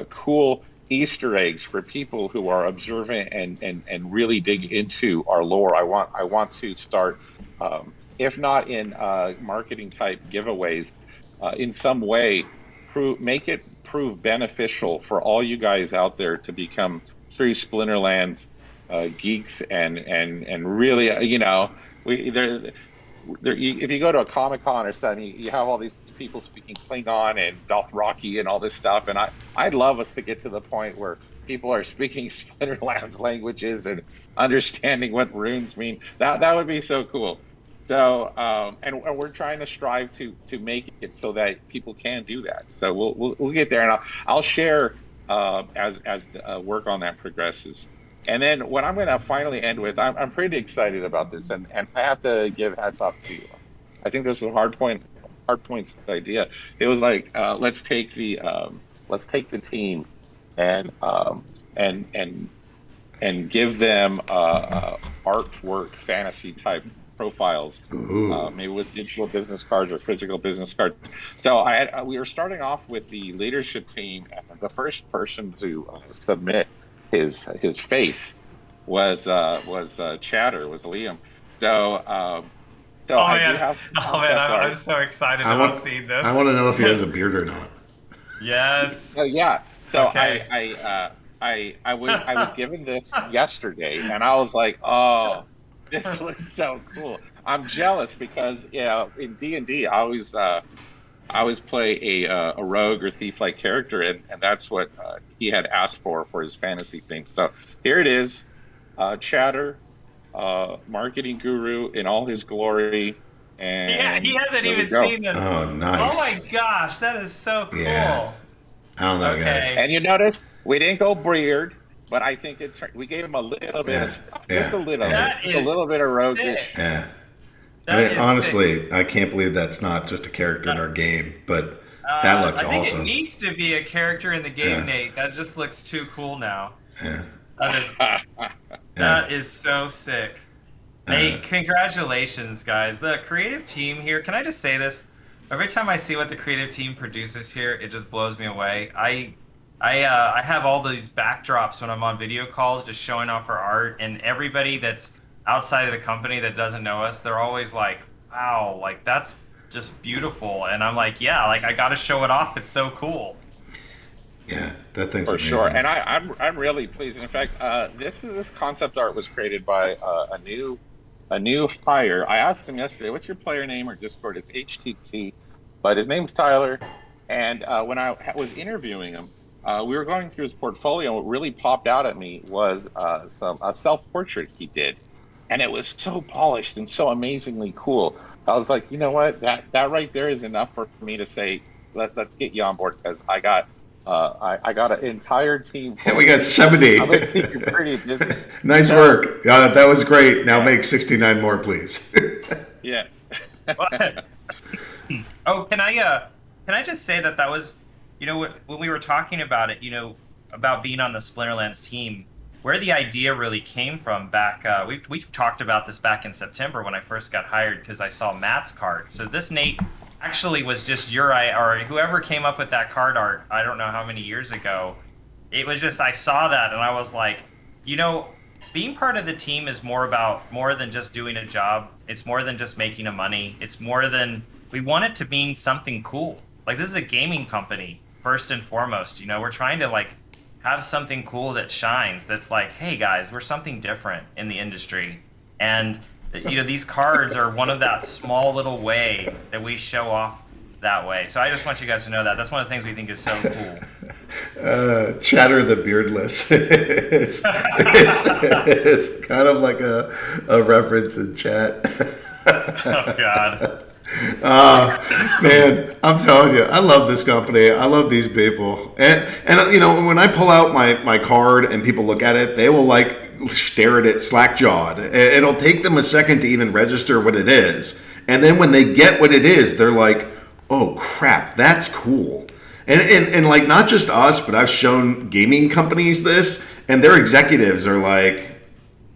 cool Easter eggs for people who are observant and really dig into our lore. I want to start, if not in marketing type giveaways, in some way, make it prove beneficial for all you guys out there to become three Splinterlands geeks and really, if you go to a Comic-Con or something, you have all these people speaking Klingon and Dothraki and all this stuff, and I'd love us to get to the point where people are speaking Splinterlands languages and understanding what runes mean. That would be so cool. So and we're trying to strive to make it so that people can do that. So we'll get there, and I'll share as the work on that progresses. And then what I'm going to finally end with, I'm pretty excited about this, and I have to give hats off to you. I think this was Hardpoint's idea. It was like, let's take the team and give them artwork fantasy type profiles, maybe with digital business cards or physical business cards. So we were starting off with the leadership team, and the first person to submit his face was Chatter, was Liam. So I do have some concept art.
I'm so excited about seeing this.
I want to know if he has a beard or not.
Yes.
Yeah. So
okay.
I was given this yesterday, and I was like, oh, this looks so cool. I'm jealous because in D&D I always play a rogue or thief-like character, and that's what he had asked for his fantasy theme. So here it is, Chatter, marketing guru in all his glory. And
yeah, he hasn't even seen this.
Oh, nice.
Oh my gosh, that is so cool.
Yeah. I don't know, guys.
And you notice we didn't go beard, but I think we gave him a little bit of just a little, just a little bit of roguish.
Yeah. I mean, honestly, sick. I can't believe that's not just a character in our game, but that looks awesome.
I think it needs to be a character in the game, Nate. That just looks too cool now.
Yeah.
That is so sick. Nate, congratulations, guys. The creative team here, can I just say this? Every time I see what the creative team produces here, it just blows me away. I have all these backdrops when I'm on video calls just showing off our art, and everybody that's outside of the company that doesn't know us, they're always like, wow, like that's just beautiful. And I'm like, yeah, like I got to show it off. It's so cool.
Yeah, that thing's
for
amazing.
Sure. And I'm really pleased. In fact, this concept art was created by a new hire. I asked him yesterday, what's your player name or Discord? It's HTT, but his name's Tyler. And when I was interviewing him, we were going through his portfolio. What really popped out at me was a self-portrait he did. And it was so polished and so amazingly cool. I was like, you know what? That right there is enough for me to say, let's get you on board, because I got an entire team.
Yeah, we got 70.
I'm gonna keep you pretty busy.
Nice work. That was great. Now make 69 more, please.
Yeah.
Oh, can I just say that was, when we were talking about it, about being on the Splinterlands team, where the idea really came from back, we talked about this back in September when I first got hired because I saw Matt's card. So this, Nate, actually was just or whoever came up with that card art, I don't know how many years ago. It was just, I saw that and I was like, being part of the team is more than just doing a job. It's more than just making money. It's more than, we want it to mean something cool. Like, this is a gaming company, first and foremost. We're trying to like have something cool that shines, that's like, hey guys, we're something different in the industry. And these cards are one of that small little way that we show off that way. So I just want you guys to know that. That's one of the things we think is so cool.
Chatter the Beardless is kind of like a reference in chat.
Oh, God.
Man, I'm telling you, I love this company. I love these people. And when I pull out my card and people look at it, they will like stare at it slack-jawed. It'll take them a second to even register what it is. And then when they get what it is, they're like, oh crap, that's cool. And like, not just us, but I've shown gaming companies this, and their executives are like,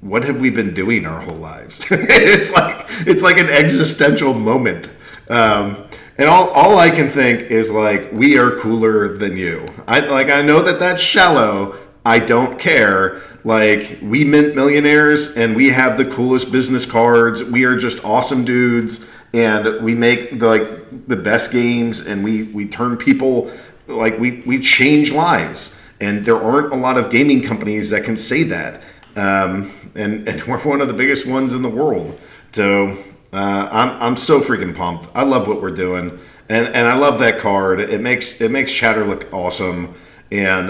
what have we been doing our whole lives? it's like an existential moment. And all I can think is like, we are cooler than you. I know that's shallow. I don't care. Like, we mint millionaires and we have the coolest business cards. We are just awesome dudes, and we make the best games, and we turn people, like, we change lives. And there aren't a lot of gaming companies that can say that. And we're one of the biggest ones in the world. So I'm so freaking pumped. I love what we're doing, and I love that card. It makes Chatter look awesome, and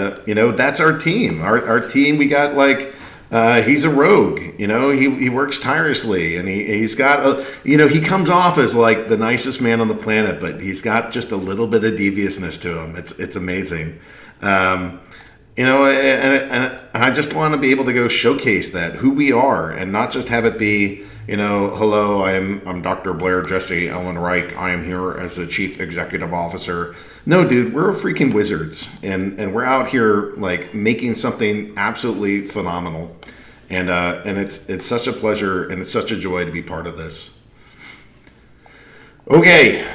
that's our team. Our team. We got he's a rogue. He works tirelessly, and he's got he comes off as like the nicest man on the planet, but he's got just a little bit of deviousness to him. It's amazing. And I just want to be able to go showcase that, who we are, and not just have it be, hello, I'm Dr. Blair Jesse Ellen Reich. I am here as the Chief Executive Officer. No, dude, we're freaking wizards, and we're out here like making something absolutely phenomenal, and it's such a pleasure and it's such a joy to be part of this. Okay.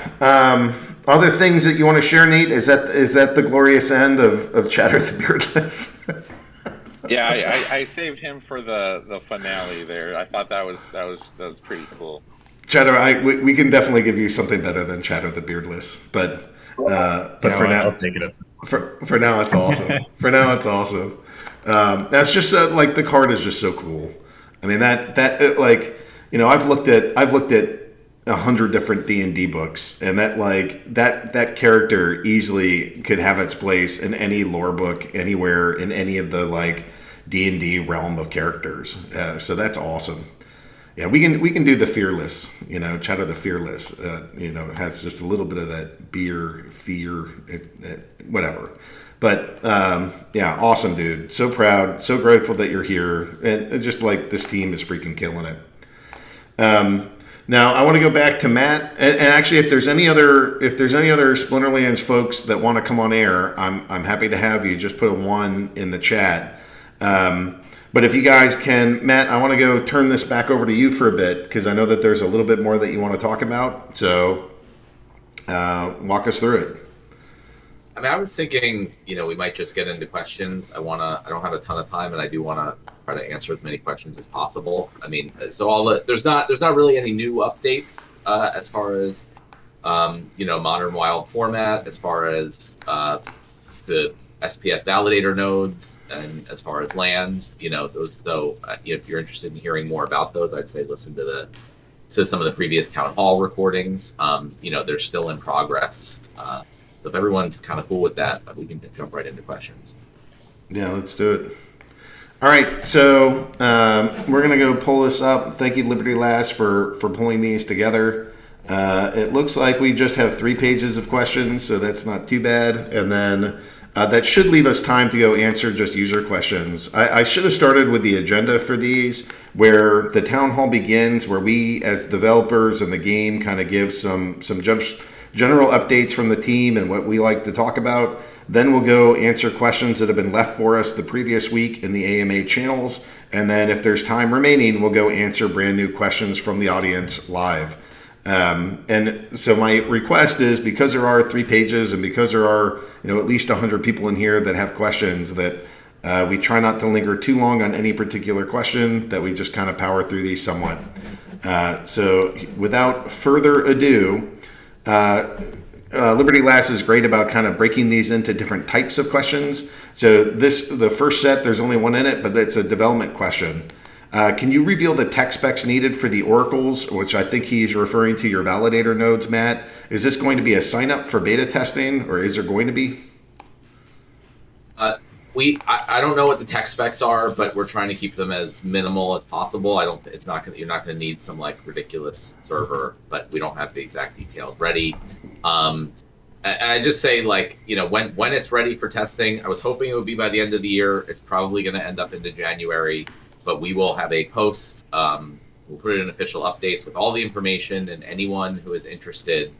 Other things that you want to share, Nate? Is that the glorious end of Chatter the Beardless?
Yeah, I saved him for the finale there. I thought that was pretty cool.
Chatter, we can definitely give you something better than Chatter the Beardless, but for now,
I'll take it up.
For now, it's awesome. For now, it's awesome. That's just like, the card is just so cool. I mean, I've looked at 100 different D&D books, and that character easily could have its place in any lore book anywhere in any of the D&D realm of characters. So that's awesome. Yeah, we can do the Fearless. Chatter the Fearless. It has just a little bit of that fear, whatever. But yeah, awesome, dude. So proud, so grateful that you're here, and just like, this team is freaking killing it. Now, I want to go back to Matt, and actually, if there's any other Splinterlands folks that want to come on air, I'm happy to have you. Just put a 1 in the chat. But if you guys can, Matt, I want to go turn this back over to you for a bit, because I know that there's a little bit more that you want to talk about. So, walk us through it.
I mean, I was thinking, we might just get into questions. I don't have a ton of time, and I do want to try to answer as many questions as possible. I mean, so there's not really any new updates as far as Modern Wild format, as far as the SPS validator nodes, and as far as land. Those, though, if you're interested in hearing more about those, I'd say listen to some of the previous town hall recordings. They're still in progress. So if everyone's kind of cool with that, we can jump right into questions.
Yeah, let's do it. All right, so we're going to go pull this up. Thank you, Liberty Lass, for pulling these together. It looks like we just have 3 pages of questions, so that's not too bad. And then that should leave us time to go answer just user questions. I should have started with the agenda for these, where the town hall begins, where we, as developers in the game, kind of give some general updates from the team and what we like to talk about. Then we'll go answer questions that have been left for us the previous week in the AMA channels. And then if there's time remaining, we'll go answer brand new questions from the audience live. And so my request is, because there are 3 pages and because there are, at least 100 people in here that have questions, that we try not to linger too long on any particular question, that we just kind of power through these somewhat. So without further ado, Liberty Lass is great about kind of breaking these into different types of questions. So the first set, there's only one in it, but it's a development question. Can you reveal the tech specs needed for the oracles, which I think he's referring to your validator nodes, Matt? Is this going to be a sign up for beta testing, or is there going to be?
I don't know what the tech specs are, but we're trying to keep them as minimal as possible. You're not going to need some like ridiculous server, but we don't have the exact details ready. And I just say, like, when it's ready for testing, I was hoping it would be by the end of the year. It's probably going to end up into January, but we will have a post. We'll put it in official updates with all the information, and anyone who is interested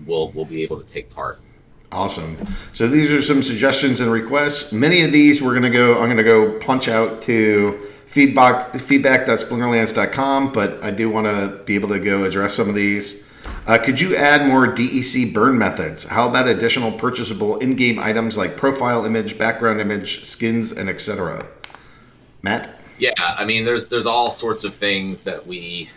will be able to take part.
Awesome. So these are some suggestions and requests. Many of these I'm going to go punch out to feedback.splinterlands.com, but I do want to be able to go address some of these. Could you add more DEC burn methods? How about additional purchasable in-game items like profile image, background image, skins, and etc.? Matt?
Yeah, I mean, there's all sorts of things that we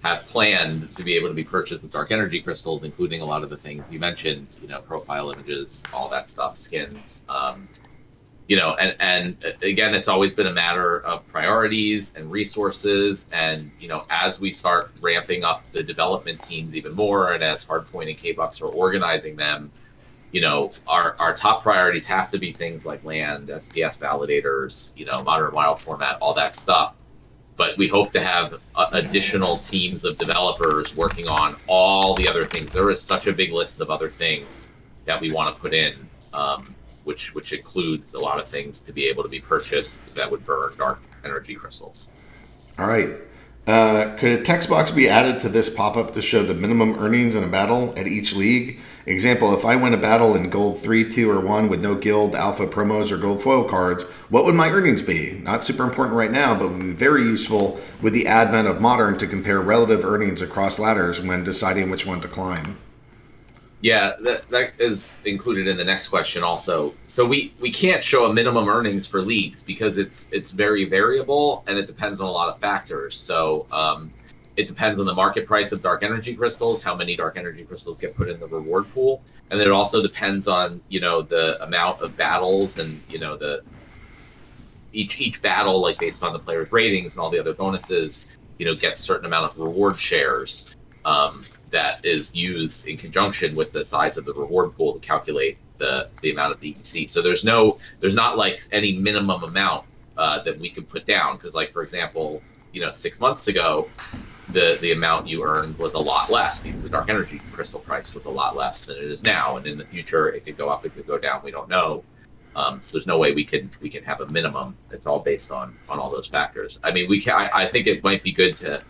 have planned to be able to be purchased with dark energy crystals, including a lot of the things you mentioned, profile images, all that stuff, skins, and again, it's always been a matter of priorities and resources. And, as we start ramping up the development teams even more, and as Hardpoint and Kbux are organizing them, our top priorities have to be things like land, SPS validators, modern wild format, all that stuff. But we hope to have additional teams of developers working on all the other things. There is such a big list of other things that we want to put in, which includes a lot of things to be able to be purchased that would burn dark energy crystals.
All right. Could a text box be added to this pop-up to show the minimum earnings in a battle at each league? Example, if I win a battle in gold 3, 2, or 1 with no guild, alpha promos, or gold foil cards, what would my earnings be? Not super important right now, but would be very useful with the advent of Modern to compare relative earnings across ladders when deciding which one to climb.
Yeah, that is included in the next question also. So we can't show a minimum earnings for leagues because it's very variable and it depends on a lot of factors. So it depends on the market price of dark energy crystals, how many dark energy crystals get put in the reward pool, and then it also depends on the amount of battles and each battle, like based on the player's ratings and all the other bonuses, gets a certain amount of reward shares. That is used in conjunction with the size of the reward pool to calculate the amount of DEC. So there's not like any minimum amount that we could put down, because, like, for example, 6 months ago, the amount you earned was a lot less because the dark energy crystal price was a lot less than it is now, and in the future it could go up, it could go down, we don't know. So there's no way we can have a minimum. It's all based on all those factors. I mean, I think it might be good to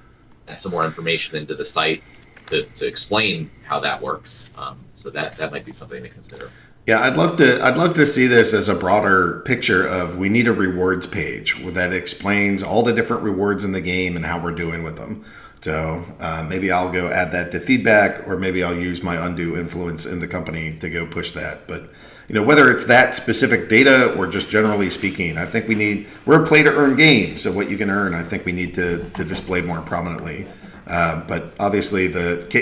add some more information into the site to explain how that works. So that might be something to consider.
Yeah, I'd love to see this as a broader picture of, we need a rewards page that explains all the different rewards in the game and how we're doing with them. So maybe I'll go add that to feedback, or maybe I'll use my undue influence in the company to go push that. But whether it's that specific data or just generally speaking, I think we're a play to earn game. So what you can earn, I think we need to display more prominently. But obviously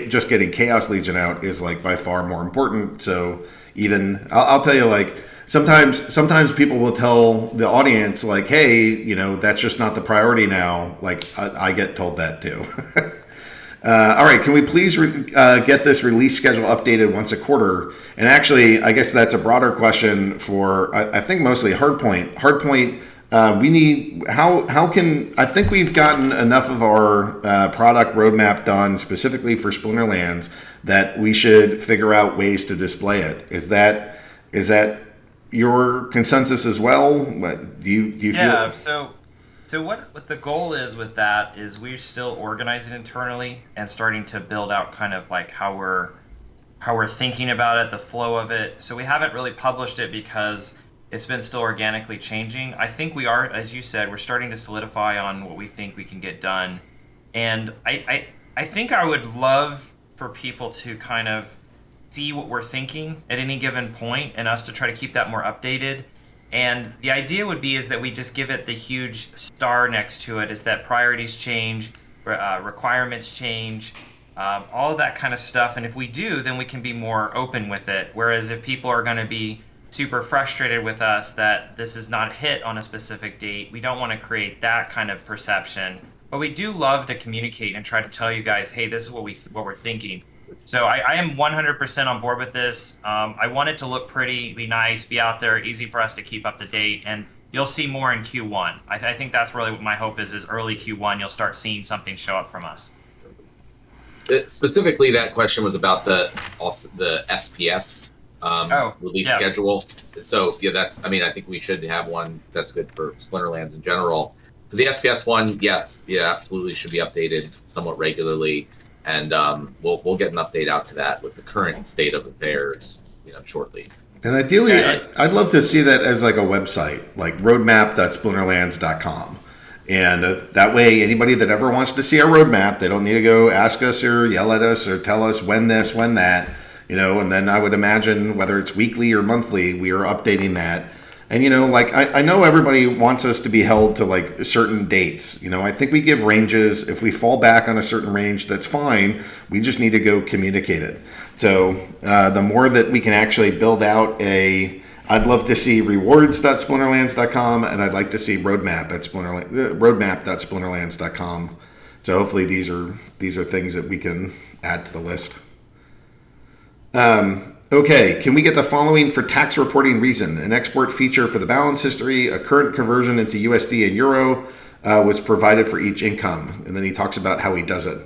just getting Chaos Legion out is like by far more important. So even I'll tell you, like, sometimes people will tell the audience, like, hey, that's just not the priority now. Like I get told that too. All right, can we please get this release schedule updated once a quarter? And actually, I guess that's a broader question for, I think, mostly Hardpoint. Hardpoint, we need, I think we've gotten enough of our product roadmap done specifically for Splinterlands that we should figure out ways to display it. Is that your consensus as well? Do you feel?
Yeah, so what the goal is with that is we're still organizing internally and starting to build out kind of like how we're we're thinking about it, the flow of it. So we haven't really published it because it's been still organically changing. I think we are, as you said, we're starting to solidify on what we think we can get done. And I think I would love for people to kind of see what we're thinking at any given point and us to try to keep that more updated. And the idea would be is that we just give it the huge star next to it, is that priorities change, requirements change, all of that kind of stuff. And if we do, then we can be more open with it. Whereas if people are going to be super frustrated with us that this is not hit on a specific date, we don't want to create that kind of perception. But we do love to communicate and try to tell you guys, hey, this is what we're thinking. So I am 100% on board with this. I want it to look pretty, be nice, be out there, easy for us to keep up to date, and you'll see more in Q1. I think that's really what my hope is early Q1 you'll start seeing something show up from us.
Specifically, that question was about the SPS release schedule. So yeah, I think we should have one that's good for Splinterlands in general. For the SPS one, yes, absolutely should be updated somewhat regularly, and we'll get an update out to that with the current state of affairs, shortly.
And ideally, I'd love to see that as like a website, like roadmap.splinterlands.com. And that way, anybody that ever wants to see our roadmap, they don't need to go ask us or yell at us or tell us when this, when that, and then I would imagine whether it's weekly or monthly, we are updating that. And, I know everybody wants us to be held to like certain dates. I think we give ranges. If we fall back on a certain range, that's fine. We just need to go communicate it. So the more that we can actually build out I'd love to see rewards.splinterlands.com, and I'd like to see roadmap.splinterlands.com. So hopefully these are things that we can add to the list. Okay, can we get the following for tax reporting reason? An export feature for the balance history, a current conversion into USD and Euro was provided for each income. And then he talks about how he does it.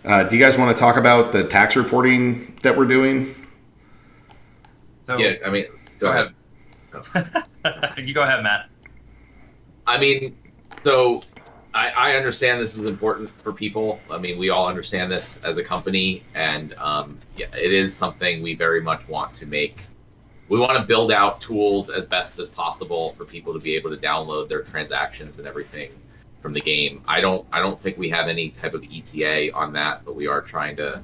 Do you guys want to talk about the tax reporting that we're doing?
So,
yeah, go ahead.
You go ahead, Matt.
So I understand this is important for people. We all understand this as a company, and it is something we very much want to make. We want to build out tools as best as possible for people to be able to download their transactions and everything from the game. I don't think we have any type of ETA on that, but we are trying to.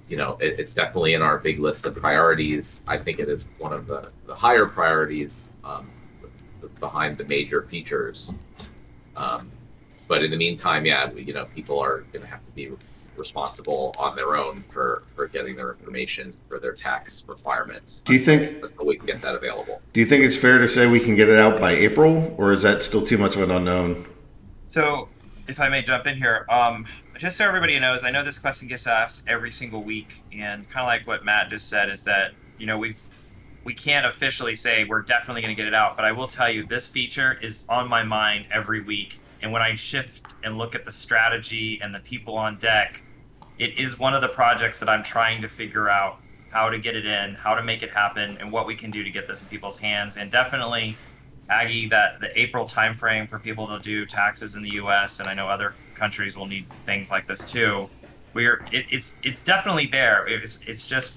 It's definitely in our big list of priorities. I think it is one of the higher priorities behind the major features. But in the meantime, people are going to have to be responsible on their own for getting their information for their tax requirements.
Do you think
until we can get that available?
Do you think it's fair to say we can get it out by April, or is that still too much of an unknown?
So, if I may jump in here, just so everybody knows, I know this question gets asked every single week, and kind of like what Matt just said is that we can't officially say we're definitely going to get it out, but I will tell you this feature is on my mind every week. And when I shift and look at the strategy and the people on deck, it is one of the projects that I'm trying to figure out how to get it in, how to make it happen, and what we can do to get this in people's hands. And definitely, Aggie, that the April timeframe for people to do taxes in the U.S., and I know other countries will need things like this too. It's definitely there. It's just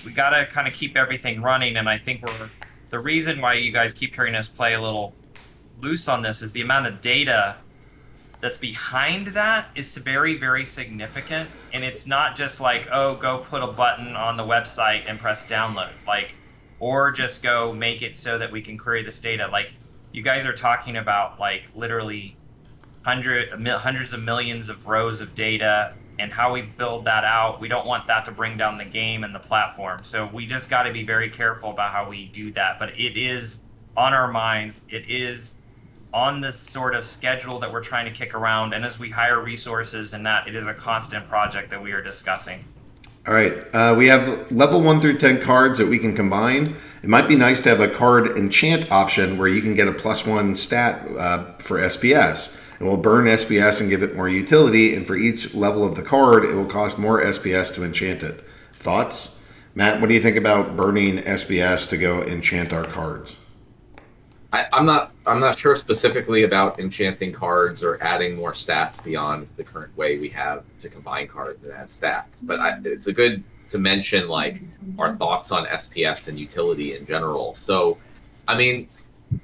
we got to kind of keep everything running, and I think the reason why you guys keep hearing us play a little loose on this is the amount of data that's behind that is very, very significant. And it's not just like, oh, go put a button on the website and press download, or just go make it so that we can query this data. You guys are talking about literally hundreds of millions of rows of data, and how we build that out. We don't want that to bring down the game and the platform. So we just got to be very careful about how we do that. But it is on our minds. It is on this sort of schedule that we're trying to kick around, and as we hire resources and that, it is a constant project that we are discussing.
All right, we have level 1 through 10 cards that we can combine. It might be nice to have a card enchant option where you can get a +1 stat for SPS. It will burn SPS and give it more utility, and for each level of the card, it will cost more SPS to enchant it. Thoughts? Matt, what do you think about burning SPS to go enchant our cards?
I'm not sure specifically about enchanting cards or adding more stats beyond the current way we have to combine cards and add stats. But it's a good to mention like our thoughts on SPS and utility in general. So, I mean,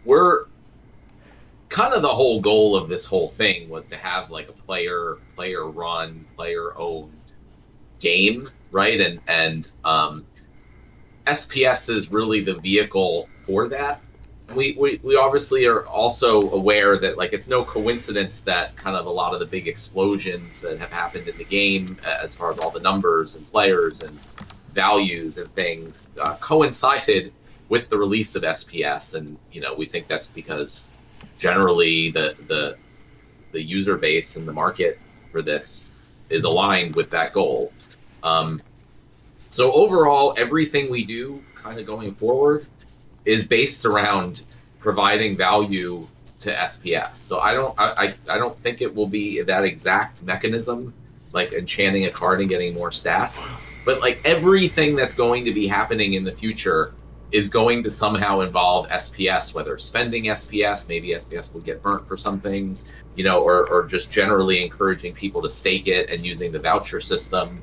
we're kind of the whole goal of this whole thing was to have like a player run, player owned game, right? And SPS is really the vehicle for that. We obviously are also aware that like it's no coincidence that kind of a lot of the big explosions that have happened in the game, as far as all the numbers and players and values and things, coincided with the release of SPS. And we think that's because generally the user base and the market for this is aligned with that goal. So overall, everything we do kind of going forward is based around providing value to SPS. So I don't think it will be that exact mechanism, like enchanting a card and getting more stats. But like everything that's going to be happening in the future is going to somehow involve SPS, whether spending SPS, maybe SPS will get burnt for some things, or just generally encouraging people to stake it and using the voucher system.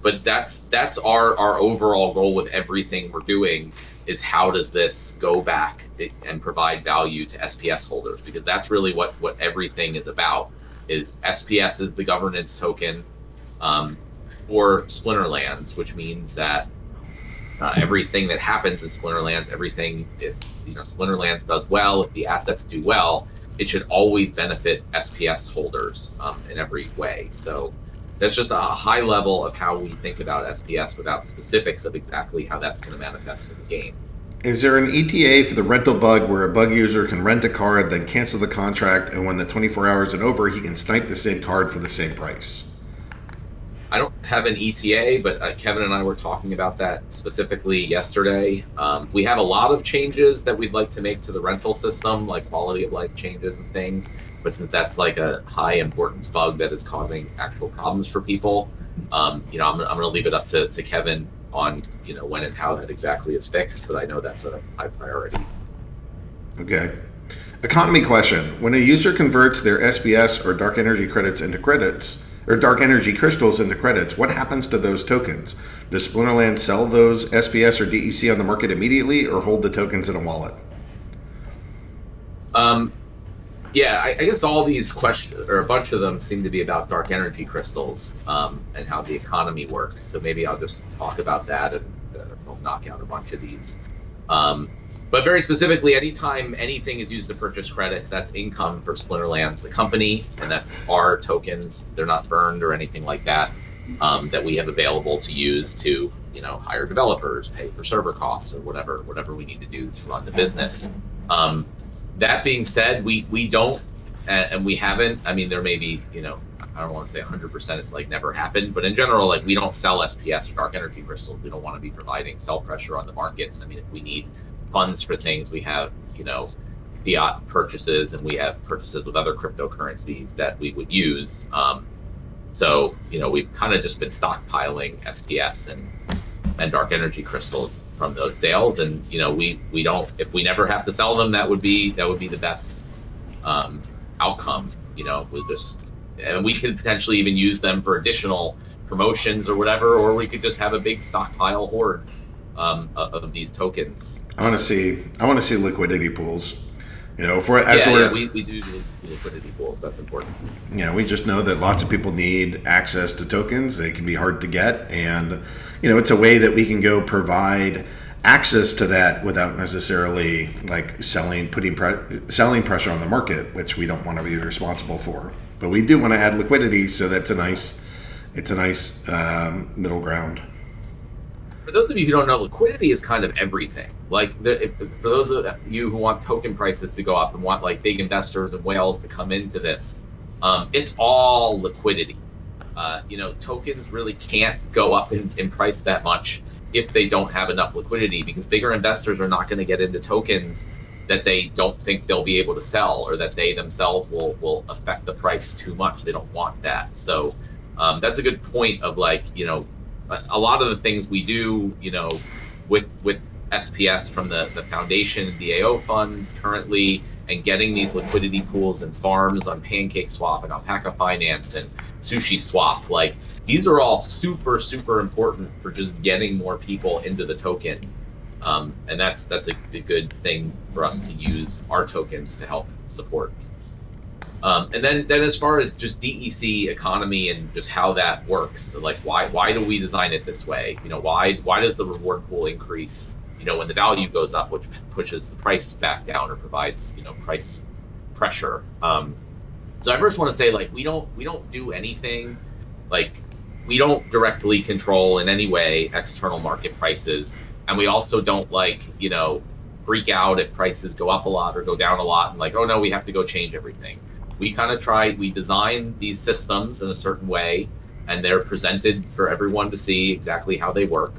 But that's our overall goal with everything we're doing, is how does this go back and provide value to SPS holders, because that's really what everything is about. Is SPS is the governance token for Splinterlands, which means that everything that happens in Splinterlands, everything if Splinterlands does well, if the assets do well, it should always benefit SPS holders in every way. So that's just a high level of how we think about SPS without specifics of exactly how that's going to manifest in the game.
Is there an ETA for the rental bug where a bug user can rent a card, then cancel the contract, and when the 24 hours are over, he can snipe the same card for the same price?
I don't have an ETA, but Kevin and I were talking about that specifically yesterday. We have a lot of changes that we'd like to make to the rental system, like quality of life changes and things. But since that's like a high importance bug that is causing actual problems for people, I'm going to leave it up to Kevin on when and how that exactly is fixed. But I know that's a high priority.
Okay. Economy question: when a user converts their SPS or dark energy credits into credits, or dark energy crystals into credits, what happens to those tokens? Does Splinterlands sell those SPS or DEC on the market immediately, or hold the tokens in a wallet?
Yeah, I guess all these questions, or a bunch of them, seem to be about dark energy crystals and how the economy works. So maybe I'll just talk about that and we'll knock out a bunch of these. But very specifically, anytime anything is used to purchase credits, that's income for Splinterlands, the company, and that's our tokens. They're not burned or anything like that, that we have available to use to, hire developers, pay for server costs, or whatever we need to do to run the business. That being said, we don't, and we haven't. I mean, there may be, I don't want to say 100%. It's like never happened, but in general, like we don't sell SPS or dark energy crystals. We don't want to be providing sell pressure on the markets. I mean, if we need funds for things, we have, fiat purchases, and we have purchases with other cryptocurrencies that we would use. So, we've kind of just been stockpiling SPS and dark energy crystals from those sales, and we don't, if we never have to sell them, that would be the best outcome. We'll just, and we could potentially even use them for additional promotions or whatever, or we could just have a big stockpile hoard of these tokens.
I want to see liquidity pools. We do liquidity pools. That's important. We just know that lots of people need access to tokens. They can be hard to get, and it's a way that we can go provide access to that without necessarily like selling pressure on the market, which we don't want to be responsible for. But we do want to add liquidity, so it's a nice middle ground.
For those of you who don't know, liquidity is kind of everything. Like, for those of you who want token prices to go up and want like big investors and whales to come into this, it's all liquidity. Tokens really can't go up in price that much if they don't have enough liquidity, because bigger investors are not going to get into tokens that they don't think they'll be able to sell, or that they themselves will affect the price too much. They don't want that. So that's a good point of like, a lot of the things we do, with SPS from the foundation, the AO fund currently, and getting these liquidity pools and farms on PancakeSwap and Alpaca Finance and SushiSwap. Like, these are all super, super important for just getting more people into the token. And that's a good thing for us to use our tokens to help support. And then as far as just DEC economy and just how that works, like why do we design it this way? You know, why does the reward pool increase, you know, when the value goes up, which pushes the price back down or provides, you know, price pressure? So I first want to say, like, we don't do anything, like, we don't directly control in any way external market prices, and we also don't, like, you know, freak out if prices go up a lot or go down a lot and like, oh no, we have to go change everything. We kind of we design these systems in a certain way, and they're presented for everyone to see exactly how they work.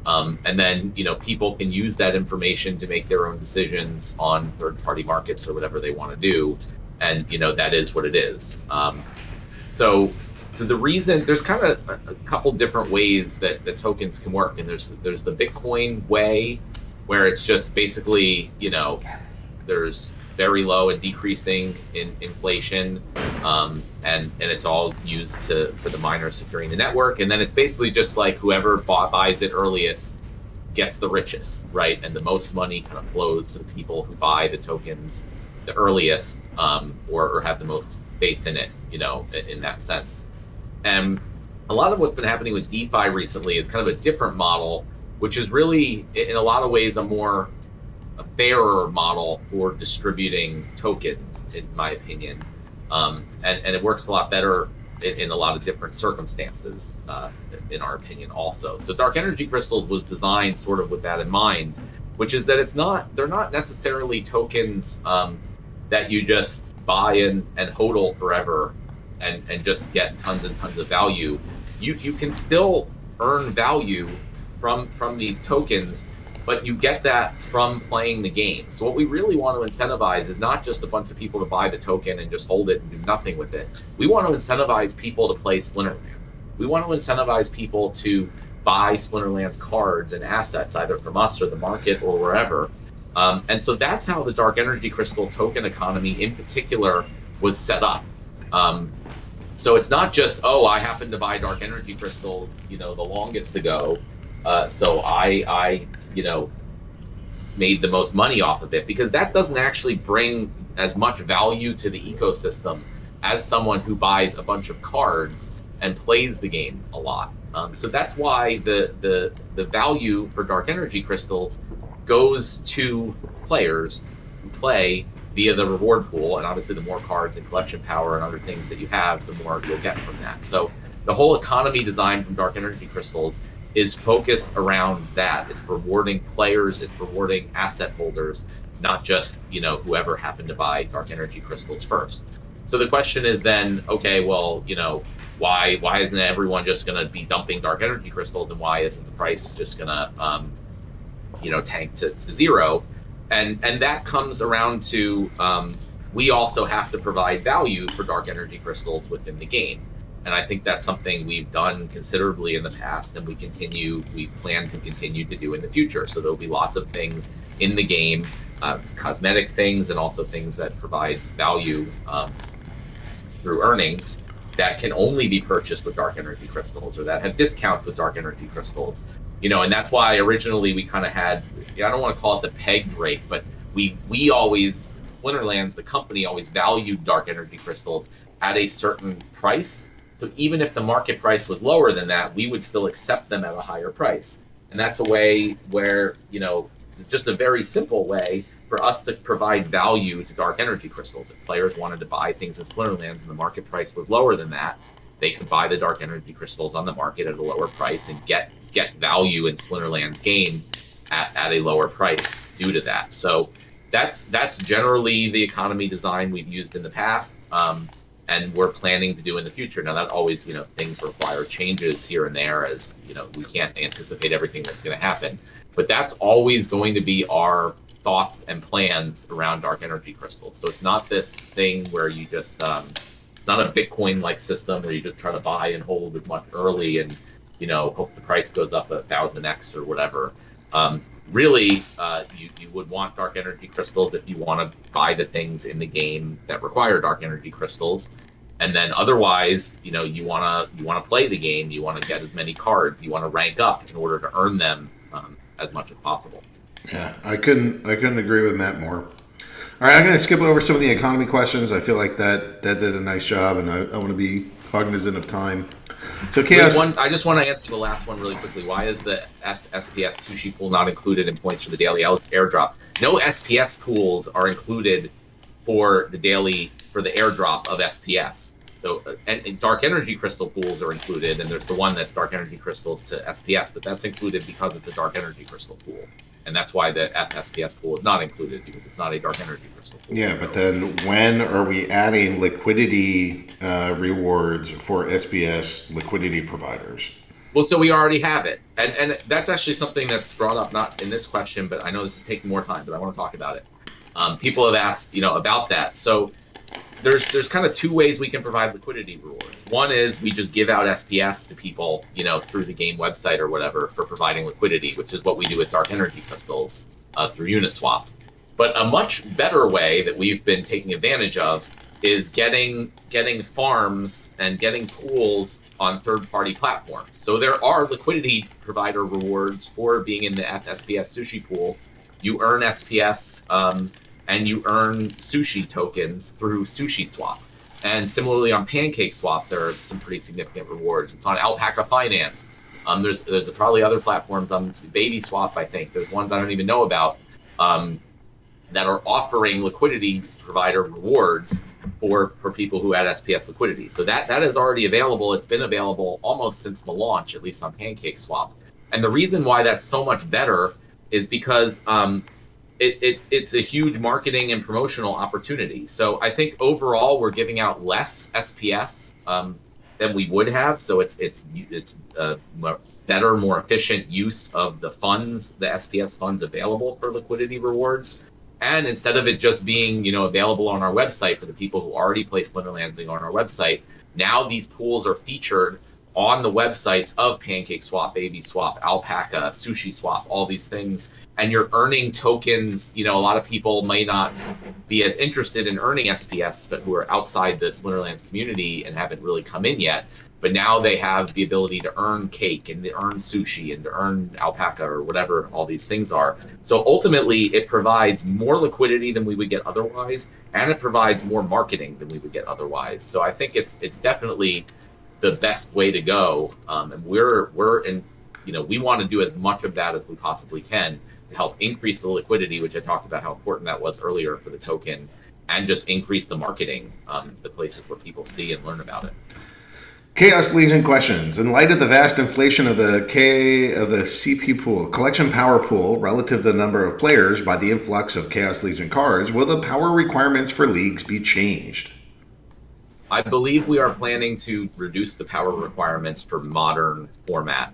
And then, you know, people can use that information to make their own decisions on third-party markets or whatever they want to do. And, you know, that is what it is. So the reason, there's kind of a couple different ways that the tokens can work. And there's the Bitcoin way, where it's just basically, you know, there's very low and decreasing in inflation, and it's all used for the miners securing the network. And then it's basically just like whoever buys it earliest gets the richest, right? And the most money kind of flows to the people who buy the tokens the earliest, or have the most faith in it, you know, in that sense. And a lot of what's been happening with DeFi recently is kind of a different model, which is really, in a lot of ways, a fairer model for distributing tokens, in my opinion. And it works a lot better in a lot of different circumstances, in our opinion, also. So Dark Energy Crystals was designed sort of with that in mind, which is that they're not necessarily tokens that you just buy and hodl forever and just get tons and tons of value. You can still earn value from these tokens, but you get that from playing the game. So what we really want to incentivize is not just a bunch of people to buy the token and just hold it and do nothing with it. We want to incentivize people to play Splinterlands. We want to incentivize people to buy Splinterlands cards and assets, either from us or the market or wherever. And so that's how the Dark Energy Crystal token economy in particular was set up. So it's not just, oh, I happen to buy Dark Energy Crystals, you know, the longest ago, so I you know, made the most money off of it, because that doesn't actually bring as much value to the ecosystem as someone who buys a bunch of cards and plays the game a lot. So that's why the value for Dark Energy Crystals goes to players who play via the reward pool, and obviously the more cards and collection power and other things that you have, the more you'll get from that. So the whole economy design from Dark Energy Crystals is focused around that. It's rewarding players, it's rewarding asset holders, not just, you know, whoever happened to buy Dark Energy Crystals first. So the question is then, okay, well, you know, why isn't everyone just going to be dumping Dark Energy Crystals, and why isn't the price just going to, you know, tank to zero? And that comes around to, we also have to provide value for Dark Energy Crystals within the game. And I think that's something we've done considerably in the past, and we plan to continue to do in the future. So there'll be lots of things in the game, cosmetic things, and also things that provide value through earnings that can only be purchased with Dark Energy Crystals, or that have discounts with Dark Energy Crystals. You know, and that's why originally we kind of had, I don't want to call it the peg rate, but we always, Splinterlands, the company, always valued Dark Energy Crystals at a certain price. So even if the market price was lower than that, we would still accept them at a higher price. And that's a way where, you know, just a very simple way for us to provide value to Dark Energy Crystals. If players wanted to buy things in Splinterlands and the market price was lower than that, they could buy the Dark Energy Crystals on the market at a lower price and get value in Splinterlands game at a lower price due to that. So that's generally the economy design we've used in the past. And we're planning to do in the future. Now, that always, you know, things require changes here and there, as, you know, we can't anticipate everything that's going to happen. But that's always going to be our thoughts and plans around Dark Energy Crystals. So it's not this thing where you just, it's not a Bitcoin-like system where you just try to buy and hold as much early and, you know, hope the price goes up 1,000x or whatever. really, you would want dark energy crystals if you want to buy the things in the game that require dark energy crystals. And then otherwise, you want to play the game. You want to get as many cards. You want to rank up in order to earn them as much as possible.
Yeah, I couldn't agree with Matt more. All right, I'm going to skip over some of the economy questions. I feel like that did a nice job, and I want to be cognizant of time. So Chaos.
I just want to answer the last one really quickly. Why is the SPS sushi pool not included in points for the daily airdrop? No SPS pools are included for the airdrop of SPS. So and dark energy crystal pools are included, and there's the one that's dark energy crystals to SPS, but that's included because it's a dark energy crystal pool. And that's why the SPS pool is not included, because it's not a dark energy crystal pool.
Yeah, but then when are we adding liquidity rewards for SPS liquidity providers?
Well, so we already have it. And that's actually something that's brought up, not in this question, but I know this is taking more time, but I want to talk about it. People have asked, about that. So there's kind of two ways we can provide liquidity rewards. One is we just give out SPS to people, through the game website or whatever for providing liquidity, which is what we do with dark energy crystals through Uniswap. But a much better way that we've been taking advantage of is getting farms and getting pools on third-party platforms. So there are liquidity provider rewards for being in the SPS sushi pool. You earn SPS and you earn sushi tokens through SushiSwap. And similarly on PancakeSwap, there are some pretty significant rewards. It's on Alpaca Finance. There's probably other platforms on BabySwap, I think. There's ones I don't even know about that are offering liquidity provider rewards for people who had SPS liquidity. So that is already available. It's been available almost since the launch, at least on PancakeSwap. And the reason why that's so much better is because it's a huge marketing and promotional opportunity. So I think overall we're giving out less SPS than we would have. So it's a better, more efficient use of the funds, the SPS funds available for liquidity rewards. And instead of it just being available on our website for the people who already play Splinterlands on our website, now these pools are featured on the websites of PancakeSwap, BabySwap, Alpaca, SushiSwap, all these things, and you're earning tokens. A lot of people may not be as interested in earning SPS, but who are outside the Splinterlands community and haven't really come in yet. But now they have the ability to earn cake and to earn sushi and to earn alpaca or whatever all these things are. So ultimately, it provides more liquidity than we would get otherwise, and it provides more marketing than we would get otherwise. So I think it's definitely the best way to go, and we're in, we want to do as much of that as we possibly can to help increase the liquidity, which I talked about how important that was earlier for the token, and just increase the marketing, the places where people see and learn about it.
Chaos Legion questions. In light of the vast inflation of the CP pool, collection power pool, relative to the number of players by the influx of Chaos Legion cards, will the power requirements for leagues be changed?
I believe we are planning to reduce the power requirements for modern format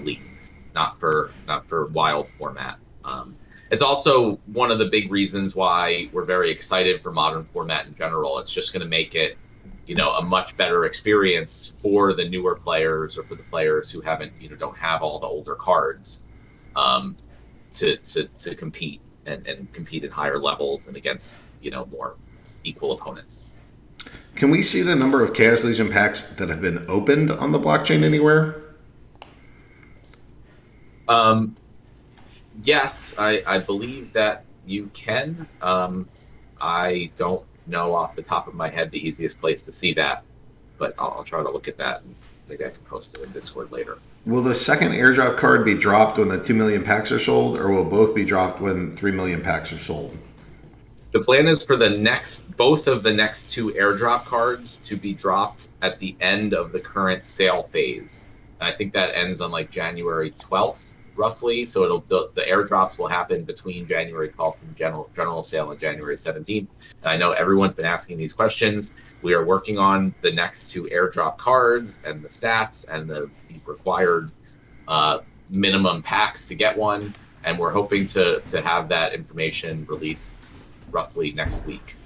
leagues, not for wild format. It's also one of the big reasons why we're very excited for modern format in general. It's just going to make it, a much better experience for the newer players or for the players who don't have all the older cards to compete and compete at higher levels and against, more equal opponents.
Can we see the number of Chaos Legion packs that have been opened on the blockchain anywhere?
Yes, I believe that you can. I don't know off the top of my head the easiest place to see that, but I'll try to look at that and maybe I can post it in Discord later.
Will the second airdrop card be dropped when the 2 million packs are sold, or will both be dropped when 3 million packs are sold?
The plan is for both of the next two airdrop cards to be dropped at the end of the current sale phase. And I think that ends on January 12th, roughly. So the airdrops will happen between January 12th and general sale on January 17th. And I know everyone's been asking these questions. We are working on the next two airdrop cards and the stats and the required minimum packs to get one. And we're hoping to have that information released roughly next week.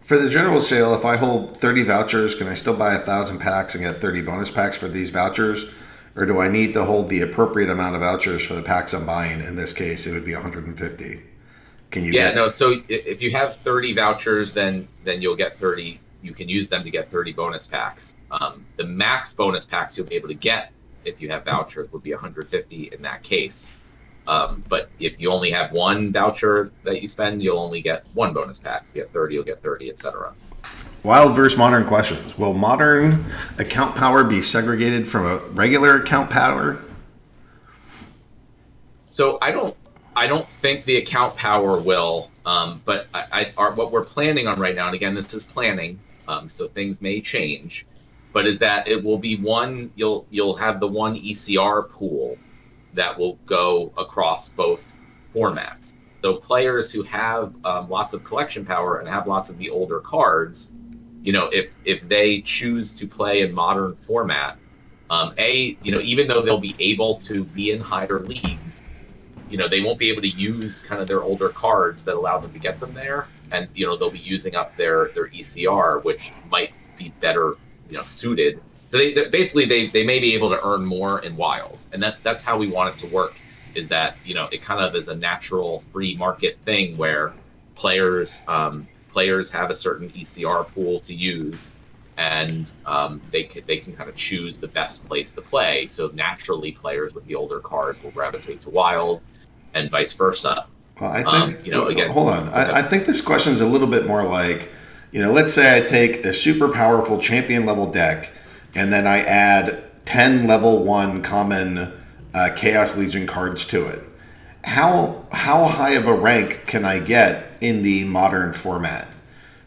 For the general sale, if I hold 30 vouchers, can I still buy 1,000 packs and get 30 bonus packs for these vouchers? Or do I need to hold the appropriate amount of vouchers for the packs I'm buying? In this case, it would be 150. Can you
Yeah,
get?
no. So if you have 30 vouchers, then you'll get 30. You can use them to get 30 bonus packs. The max bonus packs you'll be able to get if you have vouchers would be 150 in that case. But if you only have one voucher that you spend, you'll only get one bonus pack. If you get 30, you'll get 30, etc.
Wild versus modern questions. Will modern account power be segregated from a regular account power?
So I don't think the account power will. But what we're planning on right now, and again, this is planning, so things may change. But is that it will be one? You'll have the one ECR pool that will go across both formats. So players who have lots of collection power and have lots of the older cards, if they choose to play in modern format, even though they'll be able to be in higher leagues, they won't be able to use kind of their older cards that allow them to get them there, and they'll be using up their ECR, which might be better suited. They may be able to earn more in Wild, and that's how we want it to work. Is that it kind of is a natural free market thing where players have a certain ECR pool to use, and they can kind of choose the best place to play. So naturally, players with the older cards will gravitate to Wild, and vice versa.
Well, I think
again.
Hold on. I think this question is a little bit more like, let's say I take a super powerful champion level deck, and then I add 10 level 1 common Chaos Legion cards to it. How high of a rank can I get in the modern format?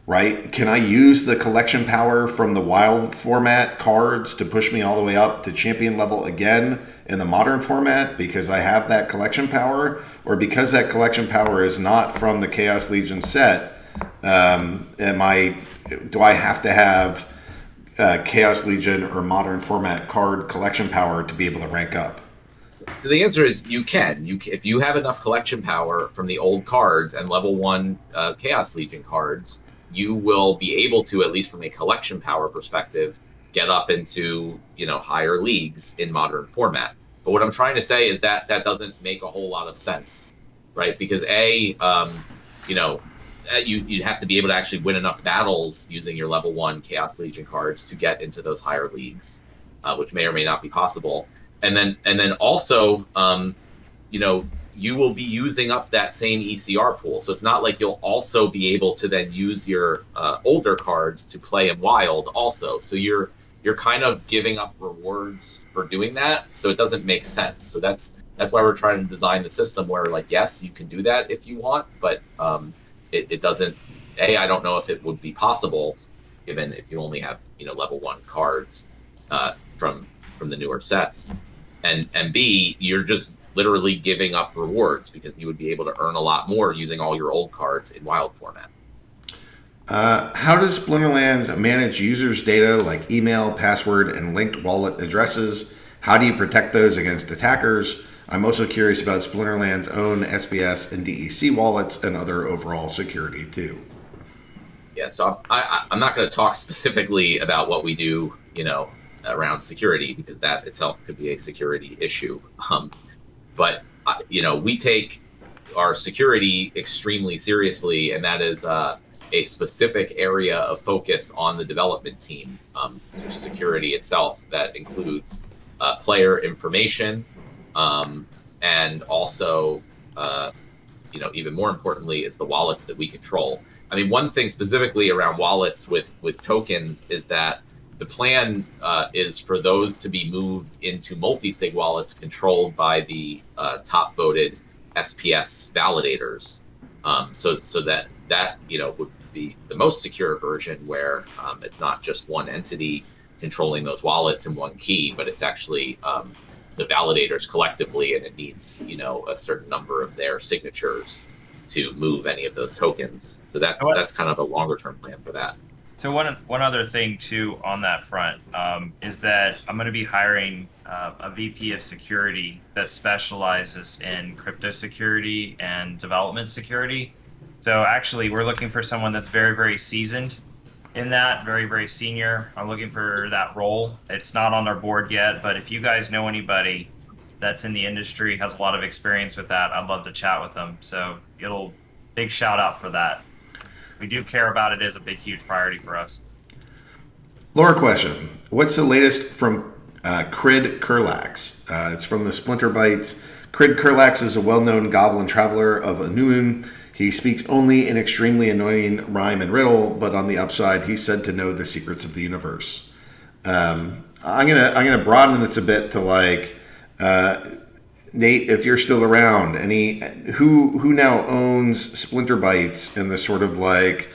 Right? Can I use the collection power from the Wild format cards to push me all the way up to champion level again in the modern format because I have that collection power? Or because that collection power is not from the Chaos Legion set, do I have to have Chaos Legion or modern format card collection power to be able to rank up?
So the answer is you can. If you have enough collection power from the old cards and level 1 Chaos Legion cards, you will be able to, at least from a collection power perspective, get up into higher leagues in modern format. But what I'm trying to say is that doesn't make a whole lot of sense, right? Because you'd have to be able to actually win enough battles using your level 1 Chaos Legion cards to get into those higher leagues, which may or may not be possible. And then also, you will be using up that same ECR pool. So it's not like you'll also be able to then use your older cards to play in Wild also. So you're kind of giving up rewards for doing that. So it doesn't make sense. So that's why we're trying to design the system where, like, yes, you can do that if you want, but it doesn't. I don't know if it would be possible, given if you only have level 1 cards from the newer sets, and B, you're just literally giving up rewards because you would be able to earn a lot more using all your old cards in Wild format.
How does Splinterlands manage users' data like email, password, and linked wallet addresses? How do you protect those against attackers? I'm also curious about Splinterland's own SBS and DEC wallets and other overall security too.
Yeah, so I'm not going to talk specifically about what we do, around security, because that itself could be a security issue. But we take our security extremely seriously, and that is a specific area of focus on the development team. Security itself that includes player information, and also, even more importantly, is the wallets that we control. I mean, one thing specifically around wallets with tokens is that the plan is for those to be moved into multi-sig wallets controlled by the top voted SPS validators. So that would be the most secure version, where it's not just one entity controlling those wallets in one key, but it's actually the validators collectively, and it needs a certain number of their signatures to move any of those tokens. So that's kind of a longer term plan for that.
So one other thing too on that front is that I'm going to be hiring a VP of security that specializes in crypto security and development security. So actually, we're looking for someone that's very, very seasoned in that, very, very senior. I'm looking for that role. It's not on our board yet, but if you guys know anybody that's in the industry, has a lot of experience with that, I'd love to chat with them. So big shout out for that. We do care about it as a big, huge priority for us.
Laura question. What's the latest from Crid Kurlax? It's from the Splinter Bytes. Crid Kurlax is a well-known goblin traveler of Anuun. He speaks only in extremely annoying rhyme and riddle, but on the upside, he's said to know the secrets of the universe. I'm gonna broaden this a bit to like Nate, if you're still around, who now owns Splinter Bytes and the sort of like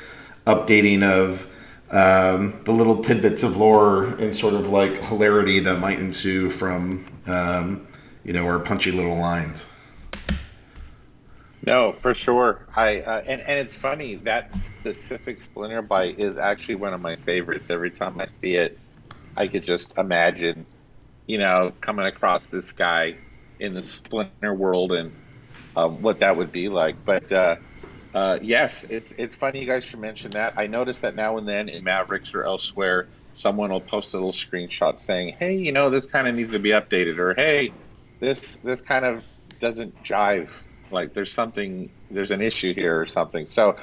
updating of the little tidbits of lore and sort of like hilarity that might ensue from our punchy little lines.
No, for sure. And it's funny, that specific Splinter Byte is actually one of my favorites. Every time I see it, I could just imagine, coming across this guy in the Splinter world and what that would be like. But yes, it's funny you guys should mention that. I notice that now and then in Mavericks or elsewhere, someone will post a little screenshot saying, hey, this kind of needs to be updated, or hey, this kind of doesn't jive. Like there's an issue here or something. So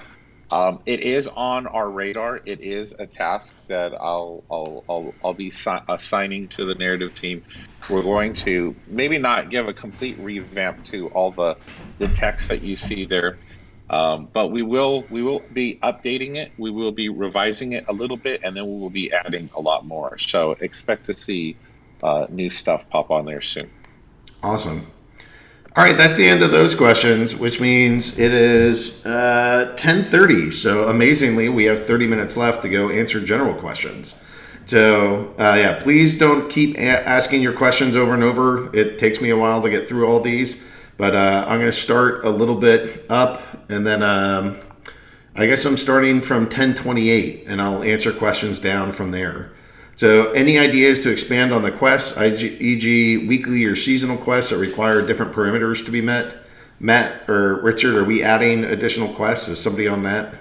it is on our radar. It is a task that I'll be assigning to the narrative team. We're going to maybe not give a complete revamp to all the text that you see there, but we will be updating it. We will be revising it a little bit, and then we will be adding a lot more. So expect to see new stuff pop on there soon.
Awesome. All right, that's the end of those questions, which means it is 10:30. So amazingly, we have 30 minutes left to go answer general questions. So please don't keep asking your questions over and over. It takes me a while to get through all these, but I'm going to start a little bit up, and then I guess I'm starting from 10:28, and I'll answer questions down from there. So any ideas to expand on the quests, e.g. weekly or seasonal quests that require different parameters to be met? Matt or Richard, are we adding additional quests? Is somebody on that?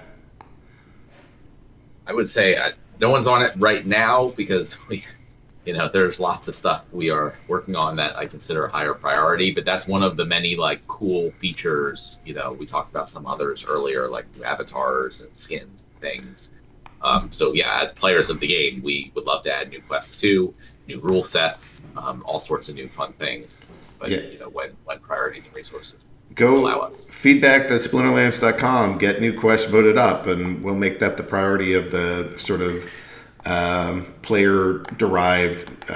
I would say no one's on it right now because there's lots of stuff we are working on that I consider a higher priority, but that's one of the many like cool features. We talked about some others earlier, like new avatars and skins and things. As players of the game, we would love to add new quests too, new rule sets, all sorts of new fun things. But when priorities and resources allow us.
Feedback at Splinterlands.com, get new quests voted up, and we'll make that the priority of the sort of player-derived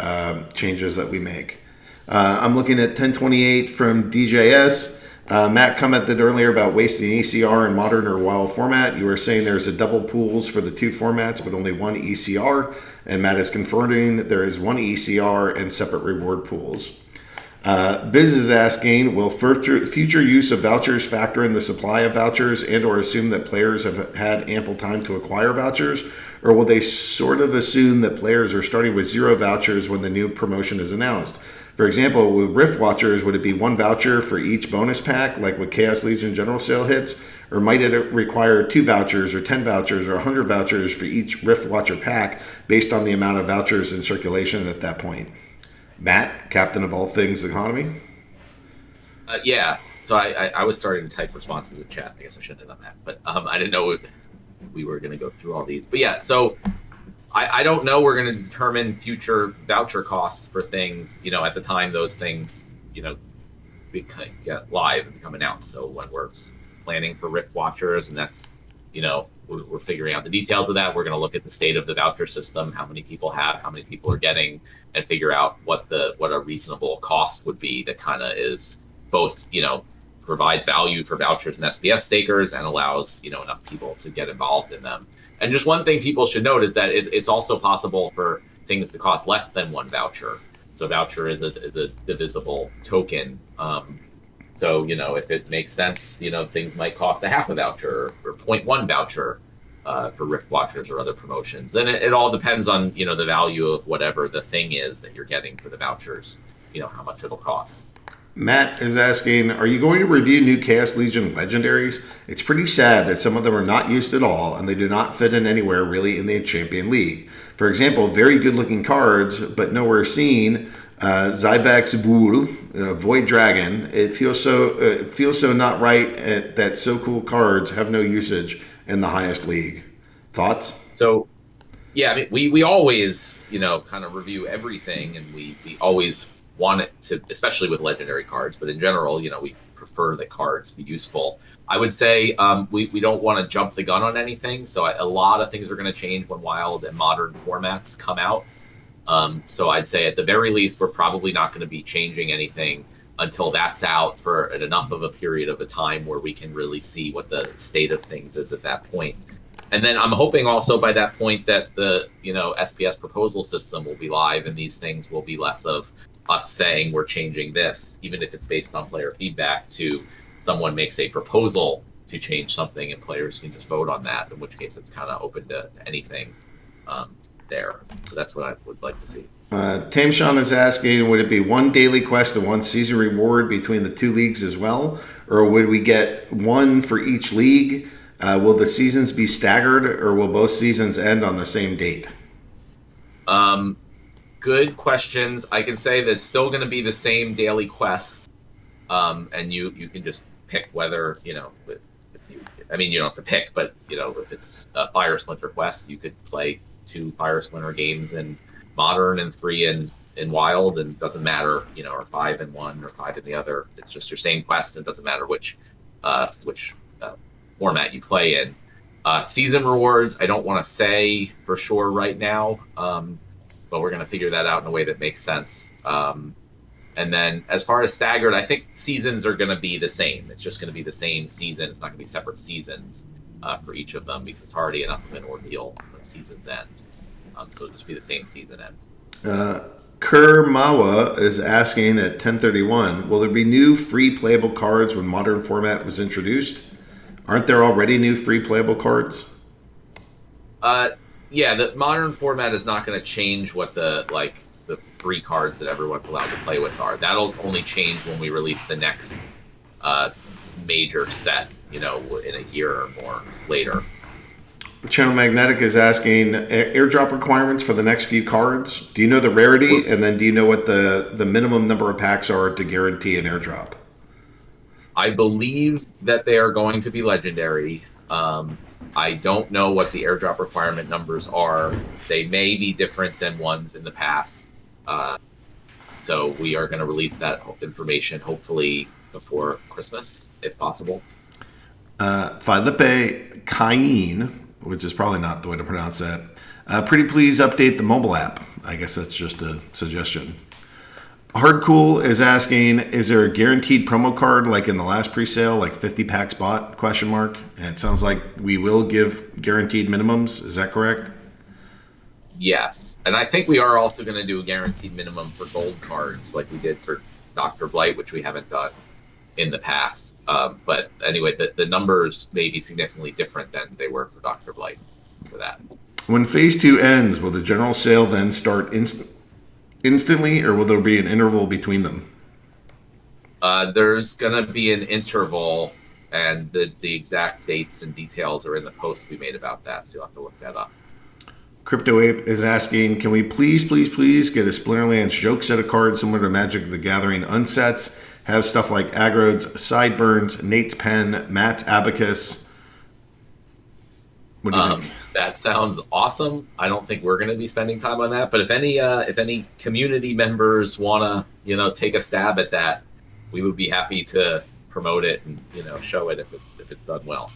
changes that we make. I'm looking at 1028 from DJS. Matt commented earlier about wasting ECR in modern or wild format. You were saying there's a double pools for the two formats, but only one ECR. And Matt is confirming there is one ECR and separate reward pools. Biz is asking, will future use of vouchers factor in the supply of vouchers and or assume that players have had ample time to acquire vouchers? Or will they sort of assume that players are starting with 0 vouchers when the new promotion is announced? For example, with Rift Watchers, would it be 1 voucher for each bonus pack, like with Chaos Legion General Sale hits? Or might it require 2 vouchers or 10 vouchers or 100 vouchers for each Rift Watcher pack based on the amount of vouchers in circulation at that point? Matt, captain of all things economy?
So I was starting to type responses in chat. I guess I shouldn't have done that. But I didn't know we were going to go through all these. But so I don't know. We're going to determine future voucher costs for things, at the time those things, get live and become announced. So when we're planning for Rift Watchers, and that's, we're figuring out the details of that. We're going to look at the state of the voucher system, how many people have, how many people are getting, and figure out what a reasonable cost would be that kind of is both, provides value for vouchers and SPS stakers and allows, enough people to get involved in them. And just one thing people should note is that it's also possible for things to cost less than 1 voucher. So a voucher is a divisible token. So, if it makes sense, things might cost a half a voucher or 0.1 voucher for Rift Watchers or other promotions. Then it all depends on, the value of whatever the thing is that you're getting for the vouchers, how much it'll cost.
Matt is asking, are you going to review new Chaos Legion legendaries? It's pretty sad that some of them are not used at all, and they do not fit in anywhere really in the Champion League. For example, very good-looking cards, but nowhere seen. Zyvax Vul, Void Dragon. It feels so not right that so cool cards have no usage in the highest league. Thoughts?
So, yeah, I mean, we always, kind of review everything, and we always want it to, especially with legendary cards, but in general, we prefer the cards be useful. I would say we don't want to jump the gun on anything, so a lot of things are going to change when Wild and Modern formats come out. So I'd say at the very least, we're probably not going to be changing anything until that's out for enough of a period of a time where we can really see what the state of things is at that point. And then I'm hoping also by that point that the SPS proposal system will be live, and these things will be less of us saying we're changing this, even if it's based on player feedback, to someone makes a proposal to change something and players can just vote on that, in which case it's kind of open to anything there. So that's what I would like to see.
Tamshawn is asking, would it be one daily quest and one season reward between the two leagues as well? Or would we get one for each league? Will the seasons be staggered, or will both seasons end on the same date?
Good questions. I can say there's still going to be the same daily quests, and you can just pick whether, if you, I mean, you don't have to pick, but, if it's a Fire Splinter quest, you could play 2 Fire Splinter games in Modern and 3 in Wild, and it doesn't matter, or 5 in one or 5 in the other. It's just your same quest, and it doesn't matter which format you play in. Season rewards, I don't want to say for sure right now, but we're going to figure that out in a way that makes sense. And then as far as staggered, I think seasons are going to be the same. It's just going to be the same season. It's not going to be separate seasons for each of them, because it's already enough of an ordeal when seasons end. So it'll just be the same season end.
Kermawa is asking at 10:31, will there be new free playable cards when Modern format was introduced? Aren't there already new free playable cards?
Yeah, the Modern format is not going to change what the free cards that everyone's allowed to play with are. That'll only change when we release the next major set, in a year or more later.
Channel Magnetic is asking, airdrop requirements for the next few cards. Do you know the rarity, and then do you know what the minimum number of packs are to guarantee an airdrop?
I believe that they are going to be legendary. I don't know what the airdrop requirement numbers are. They may be different than ones in the past. So we are going to release that information hopefully before Christmas, if possible.
Filipe Cain, which is probably not the way to pronounce that. Pretty please update the mobile app. I guess that's just a suggestion. Hardcool is asking, is there a guaranteed promo card like in the last pre-sale, like 50 packs bought, ? And it sounds like we will give guaranteed minimums. Is that correct?
Yes. And I think we are also going to do a guaranteed minimum for gold cards like we did for Dr. Blight, which we haven't done in the past. But anyway, the numbers may be significantly different than they were for Dr. Blight for that.
When Phase 2 ends, will the general sale then start instantly, or will there be an interval between them?
There's going to be an interval, and the exact dates and details are in the post we made about that, so you'll have to look that up.
Crypto Ape is asking, can we please get a Splinterlands joke set of cards similar to Magic the Gathering unsets? Have stuff like Aggrod's Sideburns, Nate's Pen, Matt's Abacus. What do you think?
That sounds awesome. I don't think we're going to be spending time on that, but if any community members want to, take a stab at that, we would be happy to promote it and, show it if it's done well.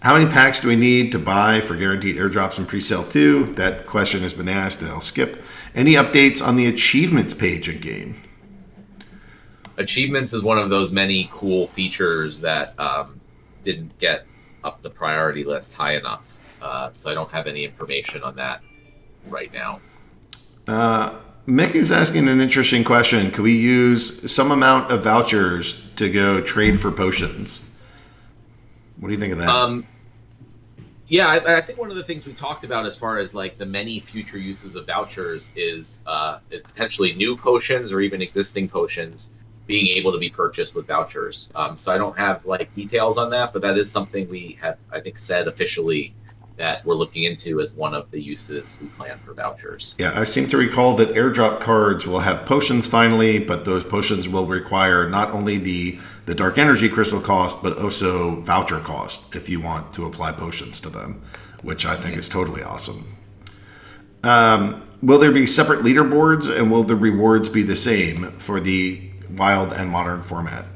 How many packs do we need to buy for guaranteed airdrops in pre-sale 2? That question has been asked, and I'll skip. Any updates on the achievements page in game?
Achievements is one of those many cool features that didn't get up the priority list high enough. So I don't have any information on that right now.
Mick is asking an interesting question. Could we use some amount of vouchers to go trade for potions? What do you think of that?
Yeah, I think one of the things we talked about as far as like the many future uses of vouchers is potentially new potions or even existing potions being able to be purchased with vouchers. So I don't have like details on that, but that is something we have, I think, said officially that we're looking into as one of the uses we plan for vouchers.
Yeah, I seem to recall that airdrop cards will have potions finally, but those potions will require not only the dark energy crystal cost, but also voucher cost if you want to apply potions to them, which I think is totally awesome. Will there be separate leaderboards, and will the rewards be the same for the wild and modern format?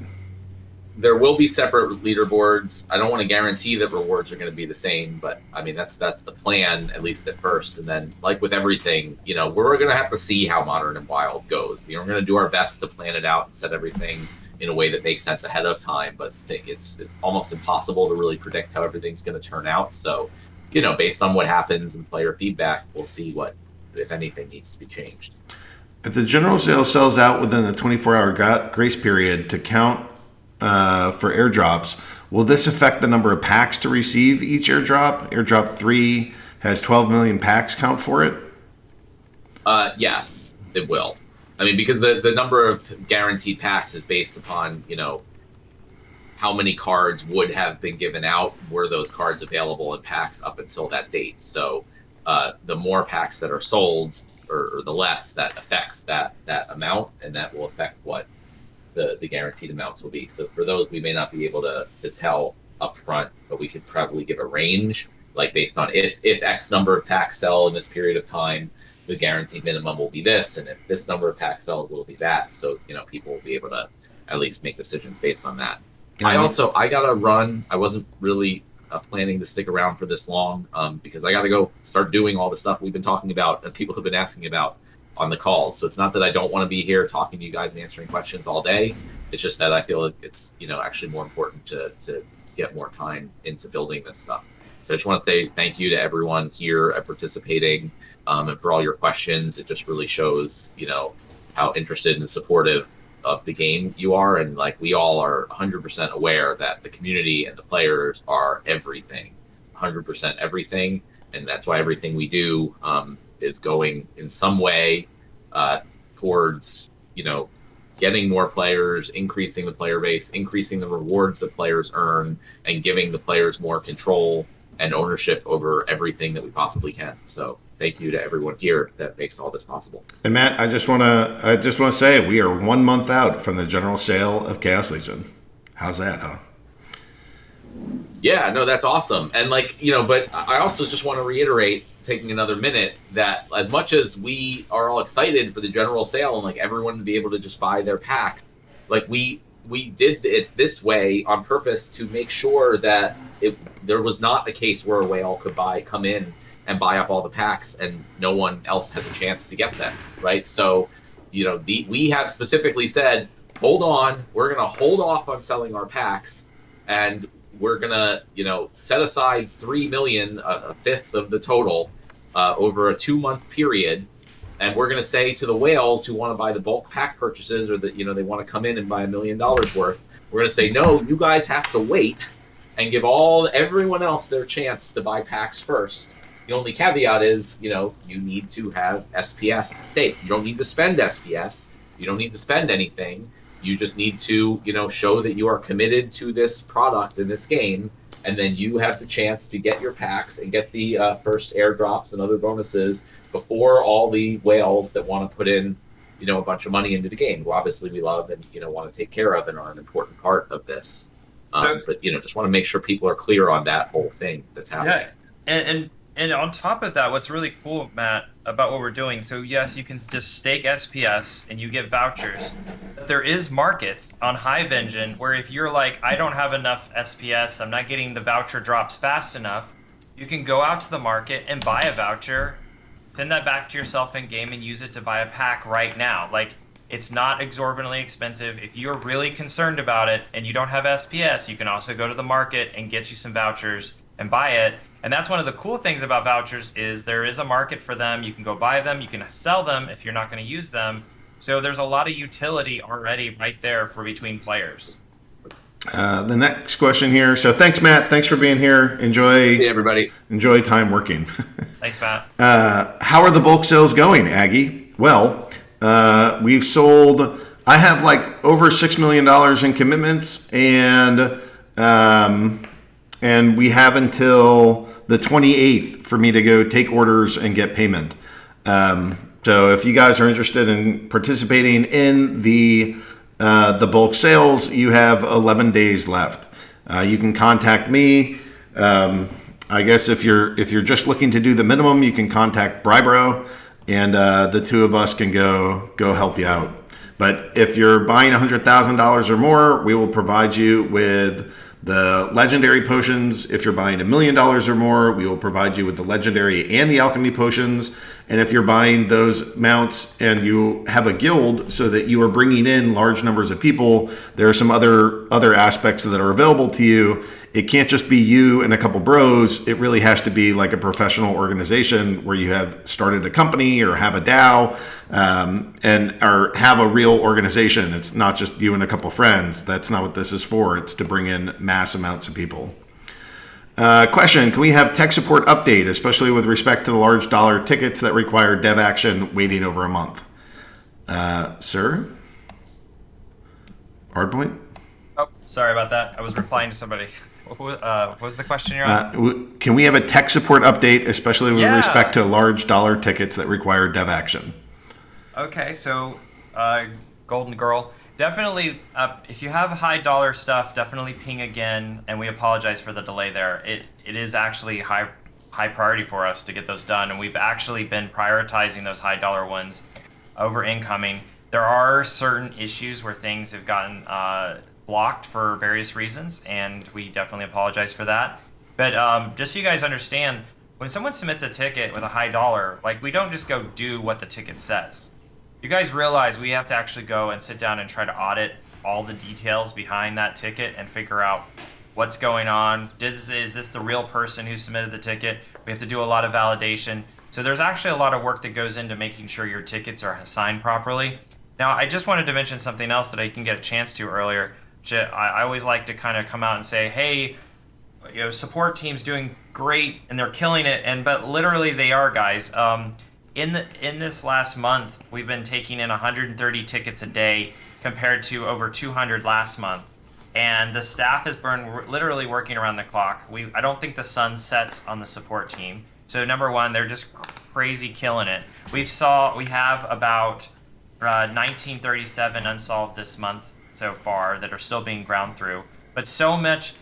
There will be separate leaderboards. I don't want to guarantee that rewards are going to be the same, but I mean that's the plan, at least at first. And then, like with everything, we're going to have to see how modern and wild goes. We're going to do our best to plan it out and set everything in a way that makes sense ahead of time. But I think it's almost impossible to really predict how everything's going to turn out. So, based on what happens and player feedback, we'll see what, if anything, needs to be changed.
If the general sale sells out within the 24-hour grace period to count for airdrops, will this affect the number of packs to receive each airdrop? Airdrop 3 has 12 million packs count for it?
Yes, it will. I mean, because the number of guaranteed packs is based upon, how many cards would have been given out, were those cards available in packs up until that date. So the more packs that are sold, or the less, that affects that amount, and that will affect what the guaranteed amounts will be. So for those, we may not be able to tell up front, but we could probably give a range, like based on if X number of packs sell in this period of time, the guaranteed minimum will be this, and if this number of packs sell, it will be that. So, people will be able to at least make decisions based on that. I got to run. I wasn't really planning to stick around for this long because I got to go start doing all the stuff we've been talking about and people have been asking about on the calls. So it's not that I don't want to be here talking to you guys and answering questions all day. It's just that I feel it's actually more important to get more time into building this stuff. So I just want to say thank you to everyone here at participating and for all your questions. It just really shows how interested and supportive of the game you are, and like we all are 100% aware that the community and the players are everything, 100% everything, and that's why everything we do is going in some way towards getting more players, increasing the player base, increasing the rewards that players earn, and giving the players more control and ownership over everything that we possibly can. So thank you to everyone here that makes all this possible.
And Matt, I just want to say we are 1 month out from the general sale of Chaos Legion. How's that, huh?
Yeah, no, that's awesome. And but I also just want to reiterate, taking another minute, that as much as we are all excited for the general sale and everyone to be able to just buy their pack, we did it this way on purpose to make sure that there was not a case where a whale could come in and buy up all the packs and no one else has a chance to get them, right? So, we have specifically said, hold on, we're going to hold off on selling our packs, and we're going to, set aside 3 million, a fifth of the total, over a 2-month period. And we're going to say to the whales who want to buy the bulk pack purchases, or that, they want to come in and buy $1 million worth, we're going to say, no, you guys have to wait and give everyone else their chance to buy packs first. The only caveat is, you need to have SPS staked. You don't need to spend SPS. You don't need to spend anything. You just need to, show that you are committed to this product in this game, and then you have the chance to get your packs and get the first airdrops and other bonuses before all the whales that want to put in, a bunch of money into the game, who obviously we love and, want to take care of and are an important part of this. But, just want to make sure people are clear on that whole thing that's happening.
Yeah, and on top of that, what's really cool, Matt, about what we're doing, so yes, you can just stake SPS and you get vouchers. But there is markets on Hive Engine where if you're like, I don't have enough SPS, I'm not getting the voucher drops fast enough, you can go out to the market and buy a voucher, send that back to yourself in game and use it to buy a pack right now. It's not exorbitantly expensive. If you're really concerned about it and you don't have SPS, you can also go to the market and get you some vouchers and buy it. And that's one of the cool things about vouchers is there is a market for them. You can go buy them. You can sell them if you're not going to use them. So there's a lot of utility already right there for between players.
The next question here. So thanks, Matt. Thanks for being here.
Hey, everybody.
Enjoy time working.
Thanks, Matt.
How are the bulk sales going, Aggie? Well, we've sold I have like over $6 million in commitments, and we have until the 28th for me to go take orders and get payment. So if you guys are interested in participating in the bulk sales, you have 11 days left. You can contact me. I guess if you're just looking to do the minimum, you can contact Brybro, and the two of us can go help you out. But if you're buying $100,000 or more, we will provide you with the legendary potions. If you're buying $1 million or more, we will provide you with the legendary and the alchemy potions. And if you're buying those mounts and you have a guild so that you are bringing in large numbers of people, there are some other aspects that are available to you. It can't just be you and a couple bros. It really has to be like a professional organization where you have started a company or have a DAO, or have a real organization. It's not just you and a couple friends. That's not what this is for. It's to bring in mass amounts of people. Question, can we have tech support update, especially with respect to the large dollar tickets that require dev action waiting over a month? Sir? Hardpoint?
Oh, sorry about that. I was replying to somebody. What was the question you're on?
Can we have a tech support update, especially with respect to large dollar tickets that require dev action?
Okay, so Golden Girl, definitely, if you have high dollar stuff, definitely ping again, and we apologize for the delay there. It is actually high priority for us to get those done, and we've actually been prioritizing those high dollar ones over incoming. There are certain issues where things have gotten blocked for various reasons, and we definitely apologize for that. But just so you guys understand, when someone submits a ticket with a high dollar, like, we don't just go do what the ticket says. You guys realize we have to actually go and sit down and try to audit all the details behind that ticket and figure out what's going on. Is this the real person who submitted the ticket? We have to do a lot of validation. So there's actually a lot of work that goes into making sure your tickets are assigned properly. Now, I just wanted to mention something else that I didn't get a chance to earlier. I always like to kind of come out and say, hey, support team's doing great and they're killing it, but literally they are, guys. In this last month, we've been taking in 130 tickets a day compared to over 200 last month, and the staff has been literally working around the clock. I don't think the sun sets on the support team. So number one, they're just crazy killing it. We have about 1937 unsolved this month so far that are still being ground through, but so much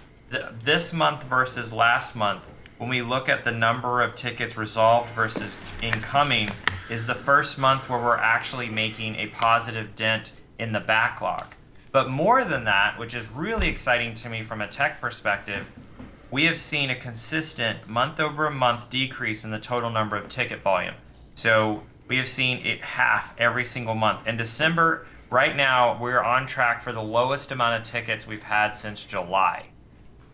this month versus last month, when we look at the number of tickets resolved versus incoming, is the first month where we're actually making a positive dent in the backlog. But more than that, which is really exciting to me from a tech perspective, we have seen a consistent month-over-month decrease in the total number of ticket volume. So we have seen it half every single month. In December, right now, we're on track for the lowest amount of tickets we've had since July.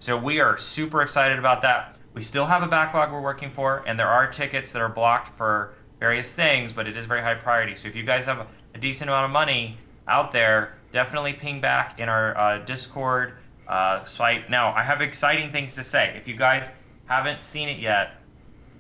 So we are super excited about that. We still have a backlog we're working for, and there are tickets that are blocked for various things, but it is very high priority. So if you guys have a decent amount of money out there, definitely ping back in our Discord site. Now, I have exciting things to say. If you guys haven't seen it yet,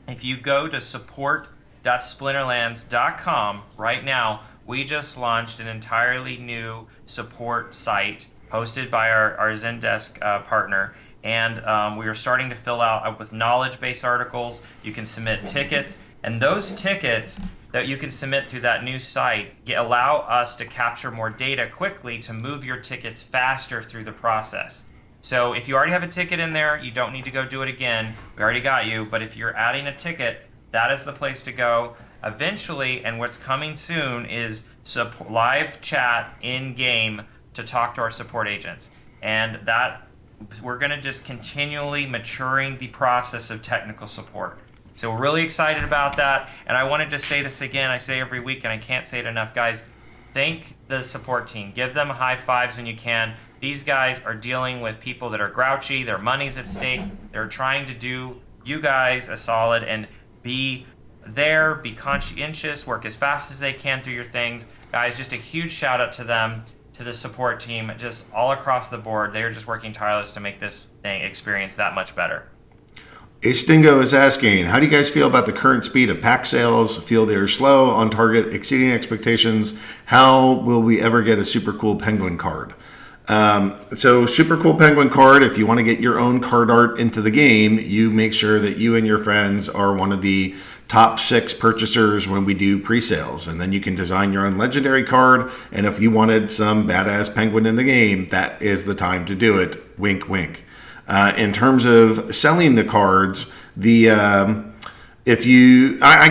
if you go to support.splinterlands.com right now, we just launched an entirely new support site hosted by our Zendesk partner. And we are starting to fill out with knowledge-based articles. You can submit tickets, and those tickets that you can submit through that new site allow us to capture more data quickly to move your tickets faster through the process. So if you already have a ticket in there, you don't need to go do it again. We already got you. But if you're adding a ticket, that is the place to go. Eventually, and what's coming soon, is live chat in-game to talk to our support agents. And that we're going to just continually maturing the process of technical support. So we're really excited about that. And I wanted to say this again. I say every week, and I can't say it enough, guys. Thank the support team. Give them high fives when you can. These guys are dealing with people that are grouchy. Their money's at stake. They're trying to do you guys a solid and be there, be conscientious, work as fast as they can through your things. Guys, just a huge shout out to them, to the support team, just all across the board. They are just working tireless to make this experience that much better.
Stingo is asking, how do you guys feel about the current speed of pack sales? Feel they're slow, on target, exceeding expectations? How will we ever get a super cool penguin card? So super cool penguin card, if you want to get your own card art into the game, you make sure that you and your friends are one of the top 6 purchasers when we do pre-sales, and then you can design your own legendary card. And if you wanted some badass penguin in the game, that is the time to do it. Wink, wink. In terms of selling the cards, I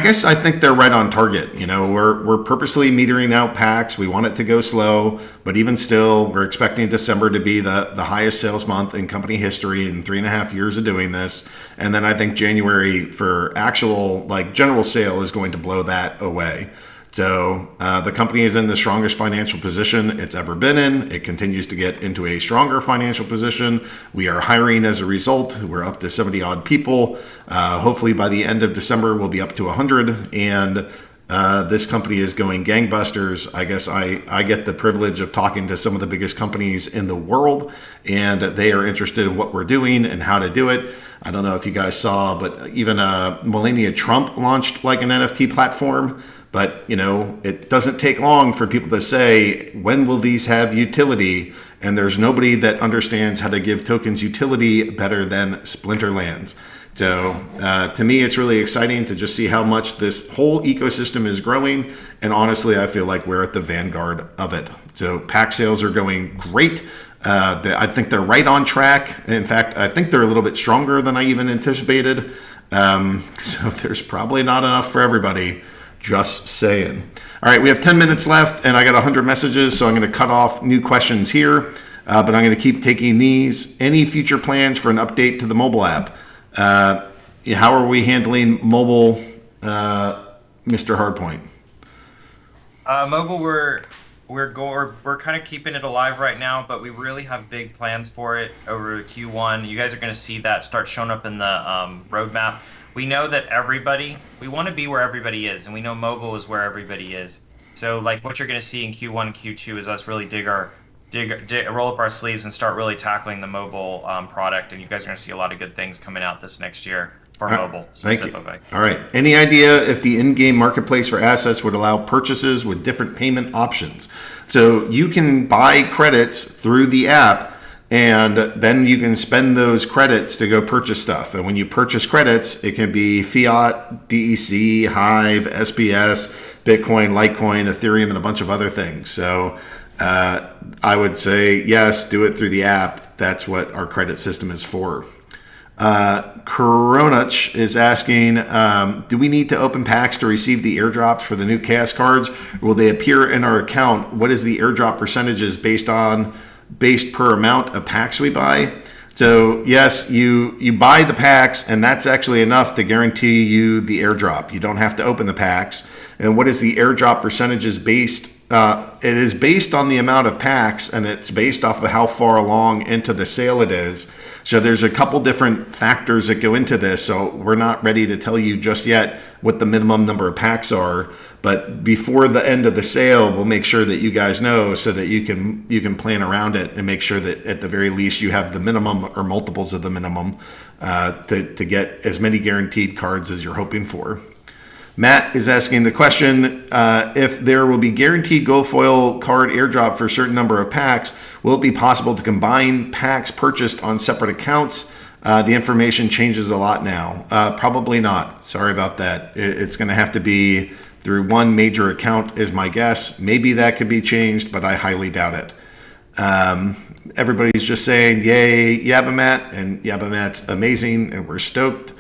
guess I think they're right on target. You know, we're purposely metering out packs. We want it to go slow, but even still, we're expecting December to be the highest sales month in company history in 3.5 years of doing this. And then I think January for actual like general sale is going to blow that away. So the company is in the strongest financial position it's ever been in. It continues to get into a stronger financial position. We are hiring as a result. We're up to 70 odd people. Hopefully by the end of December, we'll be up to 100. And this company is going gangbusters. I guess I get the privilege of talking to some of the biggest companies in the world, and they are interested in what we're doing and how to do it. I don't know if you guys saw, but even Melania Trump launched like an NFT platform. But, you know, it doesn't take long for people to say, when will these have utility? And there's nobody that understands how to give tokens utility better than Splinterlands. So to me, it's really exciting to just see how much this whole ecosystem is growing. And honestly, I feel like we're at the vanguard of it. So pack sales are going great. I think they're right on track. In fact, I think they're a little bit stronger than I even anticipated. So there's probably not enough for everybody. Just saying. All right, we have 10 minutes left, and I got 100 messages, so I'm going to cut off new questions here, but I'm going to keep taking these. Any future plans for an update to the mobile app? How are we handling mobile, Mr. Hardpoint?
Mobile, we're kind of keeping it alive right now, but we really have big plans for it over Q1. You guys are going to see that start showing up in the roadmap. We know that we want to be where everybody is, and we know mobile is where everybody is. So like what you're going to see in Q1 and Q2 is us really roll up our sleeves and start really tackling the mobile product, and you guys are going to see a lot of good things coming out this next year for mobile specifically.
Thank you. All right. Any idea if the in-game marketplace for assets would allow purchases with different payment options? So you can buy credits through the app, and then you can spend those credits to go purchase stuff. And when you purchase credits, it can be fiat, DEC, Hive, SPS, Bitcoin, Litecoin, Ethereum, and a bunch of other things. So I would say, yes, do it through the app. That's what our credit system is for. Koronach is asking, do we need to open packs to receive the airdrops for the new chaos cards? Will they appear in our account? What is the airdrop percentages based per amount of packs we buy? So yes, you buy the packs, and that's actually enough to guarantee you the airdrop. You don't have to open the packs. And what is the airdrop percentages based? It is based on the amount of packs, and it's based off of how far along into the sale it is. So there's a couple different factors that go into this. So we're not ready to tell you just yet what the minimum number of packs are. But before the end of the sale, we'll make sure that you guys know so that you can plan around it and make sure that at the very least you have the minimum or multiples of the minimum to get as many guaranteed cards as you're hoping for. Matt is asking the question, if there will be guaranteed gold foil card airdrop for a certain number of packs, will it be possible to combine packs purchased on separate accounts? The information changes a lot now. Probably not. Sorry about that. It's going to have to be through one major account is my guess. Maybe that could be changed, but I highly doubt it. Everybody's just saying, yay, Yabamat, and Yabamat's amazing, and we're stoked.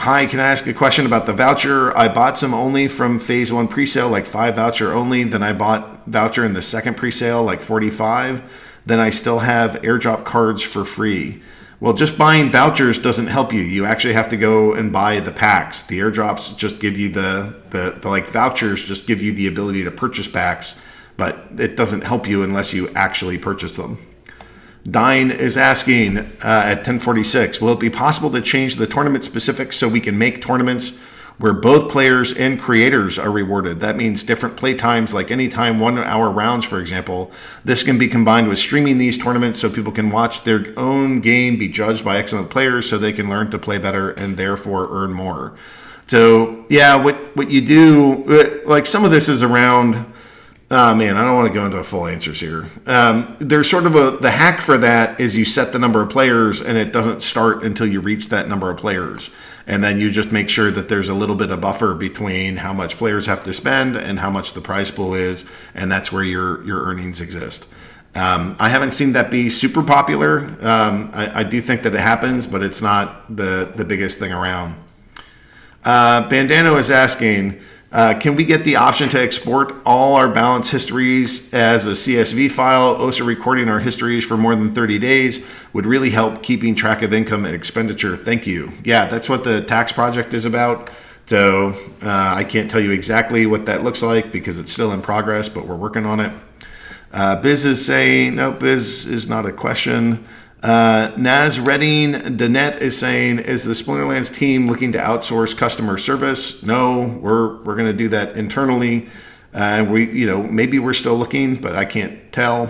Hi, can I ask a question about the voucher? I bought some only from phase 1 presale, like 5 voucher only. Then I bought voucher in the second presale, like 45. Then I still have airdrop cards for free. Well, just buying vouchers doesn't help you. You actually have to go and buy the packs. The airdrops just give you the like vouchers just give you the ability to purchase packs, but it doesn't help you unless you actually purchase them. Dine is asking at 1046, will it be possible to change the tournament specifics so we can make tournaments where both players and creators are rewarded. That means different play times, like anytime 1 hour rounds, for example. This can be combined with streaming these tournaments so people can watch their own game be judged by excellent players so they can learn to play better and therefore earn more. So yeah, what you do, like some of this is around, man, I don't want to go into full answers here. There's sort of the hack for that is you set the number of players and it doesn't start until you reach that number of players. And then you just make sure that there's a little bit of buffer between how much players have to spend and how much the prize pool is. And that's where your earnings exist. I haven't seen that be super popular. I do think that it happens, but it's not the biggest thing around. Bandano is asking, can we get the option to export all our balance histories as a CSV file? Also, recording our histories for more than 30 days would really help keeping track of income and expenditure. Thank you. Yeah, that's what the tax project is about. So I can't tell you exactly what that looks like because it's still in progress, but we're working on it. Biz is saying, no, Biz is not a question. Naz Redding Danette is saying, is the Splinterlands team looking to outsource customer service? No, we're going to do that internally. Maybe we're still looking, but I can't tell.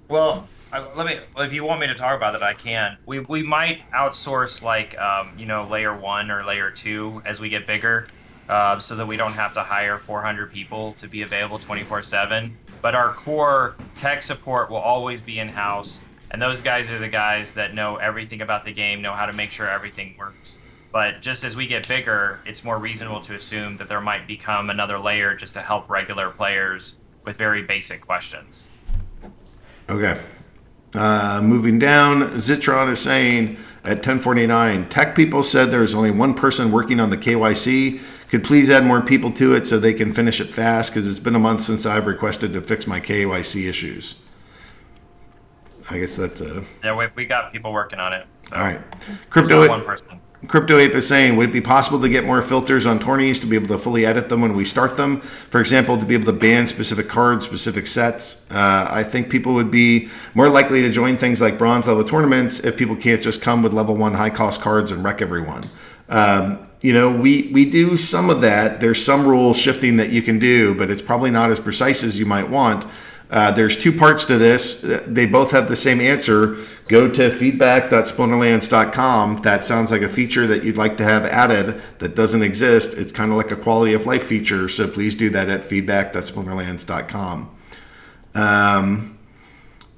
If you want me to talk about it, I can. We might outsource layer 1 or layer 2 as we get bigger, so that we don't have to hire 400 people to be available 24/7. But our core tech support will always be in-house. And those guys are the guys that know everything about the game, know how to make sure everything works. But just as we get bigger, it's more reasonable to assume that there might become another layer just to help regular players with very basic questions.
Okay. Moving down, Zitron is saying at 10:49, tech people said there's only one person working on the KYC. Could please add more people to it so they can finish it fast because it's been a month since I've requested to fix my KYC issues. I guess that's a...
Yeah, we got people working on it. So.
All right.
One person.
Crypto Ape is saying, would it be possible to get more filters on tourneys to be able to fully edit them when we start them? For example, to be able to ban specific cards, specific sets. I think people would be more likely to join things like bronze level tournaments if people can't just come with level 1 high cost cards and wreck everyone. We do some of that. There's some rule shifting that you can do, but it's probably not as precise as you might want. There's two parts to this. They both have the same answer. Go to feedback.splinterlands.com. That sounds like a feature that you'd like to have added that doesn't exist. It's kind of like a quality of life feature. So please do that at feedback.splinterlands.com. And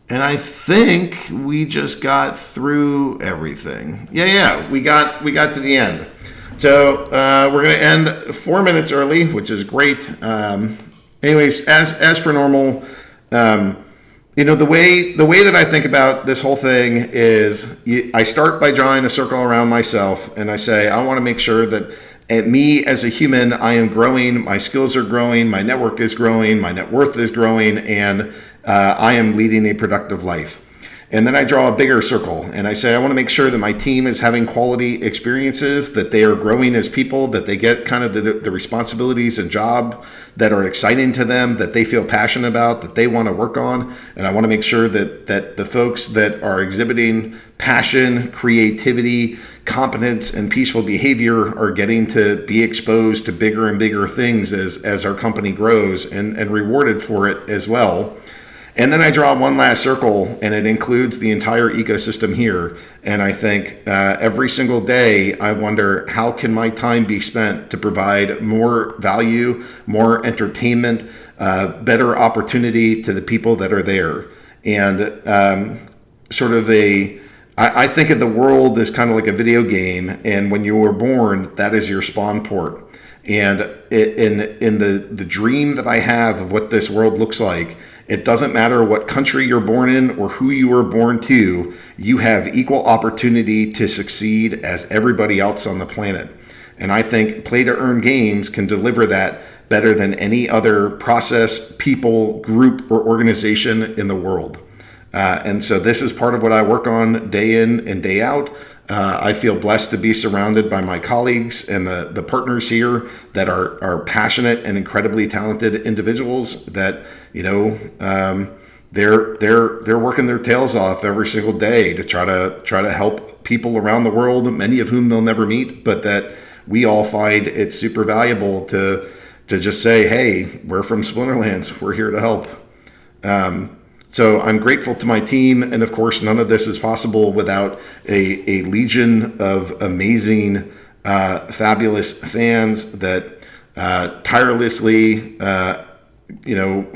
I think we just got through everything. Yeah, we got to the end. So we're going to end 4 minutes early, which is great. Anyways, as per normal, the way that I think about this whole thing is I start by drawing a circle around myself and I say, I want to make sure that at me as a human, I am growing, my skills are growing, my network is growing, my net worth is growing, and I am leading a productive life. And then I draw a bigger circle and I say, I want to make sure that my team is having quality experiences, that they are growing as people, that they get kind of the responsibilities and job that are exciting to them, that they feel passionate about, that they want to work on. And I want to make sure that the folks that are exhibiting passion, creativity, competence, and peaceful behavior are getting to be exposed to bigger and bigger things as our company grows and rewarded for it as well. And then I draw one last circle, and it includes the entire ecosystem here. And I think every single day, I wonder, how can my time be spent to provide more value, more entertainment, better opportunity to the people that are there? And I think of the world as kind of like a video game. And when you were born, that is your spawn port. And in the dream that I have of what this world looks like, it doesn't matter what country you're born in or who you were born to, you have equal opportunity to succeed as everybody else on the planet. And I think play to earn games can deliver that better than any other process, people, group, or organization in the world. And so this is part of what I work on day in and day out. I feel blessed to be surrounded by my colleagues and the partners here that are passionate and incredibly talented individuals that, they're working their tails off every single day to try to help people around the world, many of whom they'll never meet, but that we all find it super valuable to just say, hey, we're from Splinterlands, we're here to help. So I'm grateful to my team, and of course, none of this is possible without a legion of amazing, fabulous fans that tirelessly,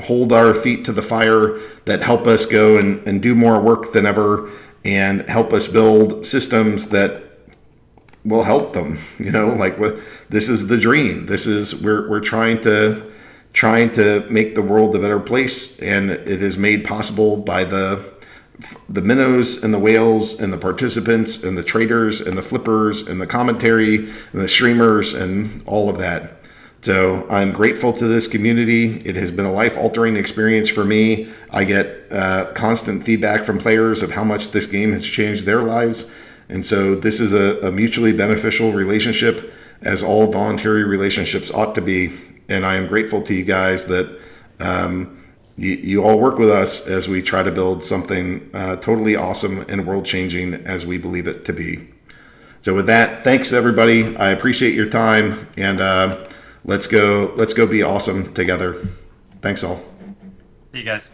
hold our feet to the fire, that help us go and do more work than ever, and help us build systems that will help them. This is the dream. This is we're trying to make the world a better place, and it is made possible by the minnows and the whales and the participants and the traders and the flippers and the commentary and the streamers and all of that. So I'm grateful to this community. It has been a life-altering experience for me. I get constant feedback from players of how much this game has changed their lives. And so this is a mutually beneficial relationship, as all voluntary relationships ought to be. And I am grateful to you guys that you all work with us as we try to build something totally awesome and world-changing as we believe it to be. So with that, thanks everybody. I appreciate your time, and let's go be awesome together. Thanks all.
See you guys.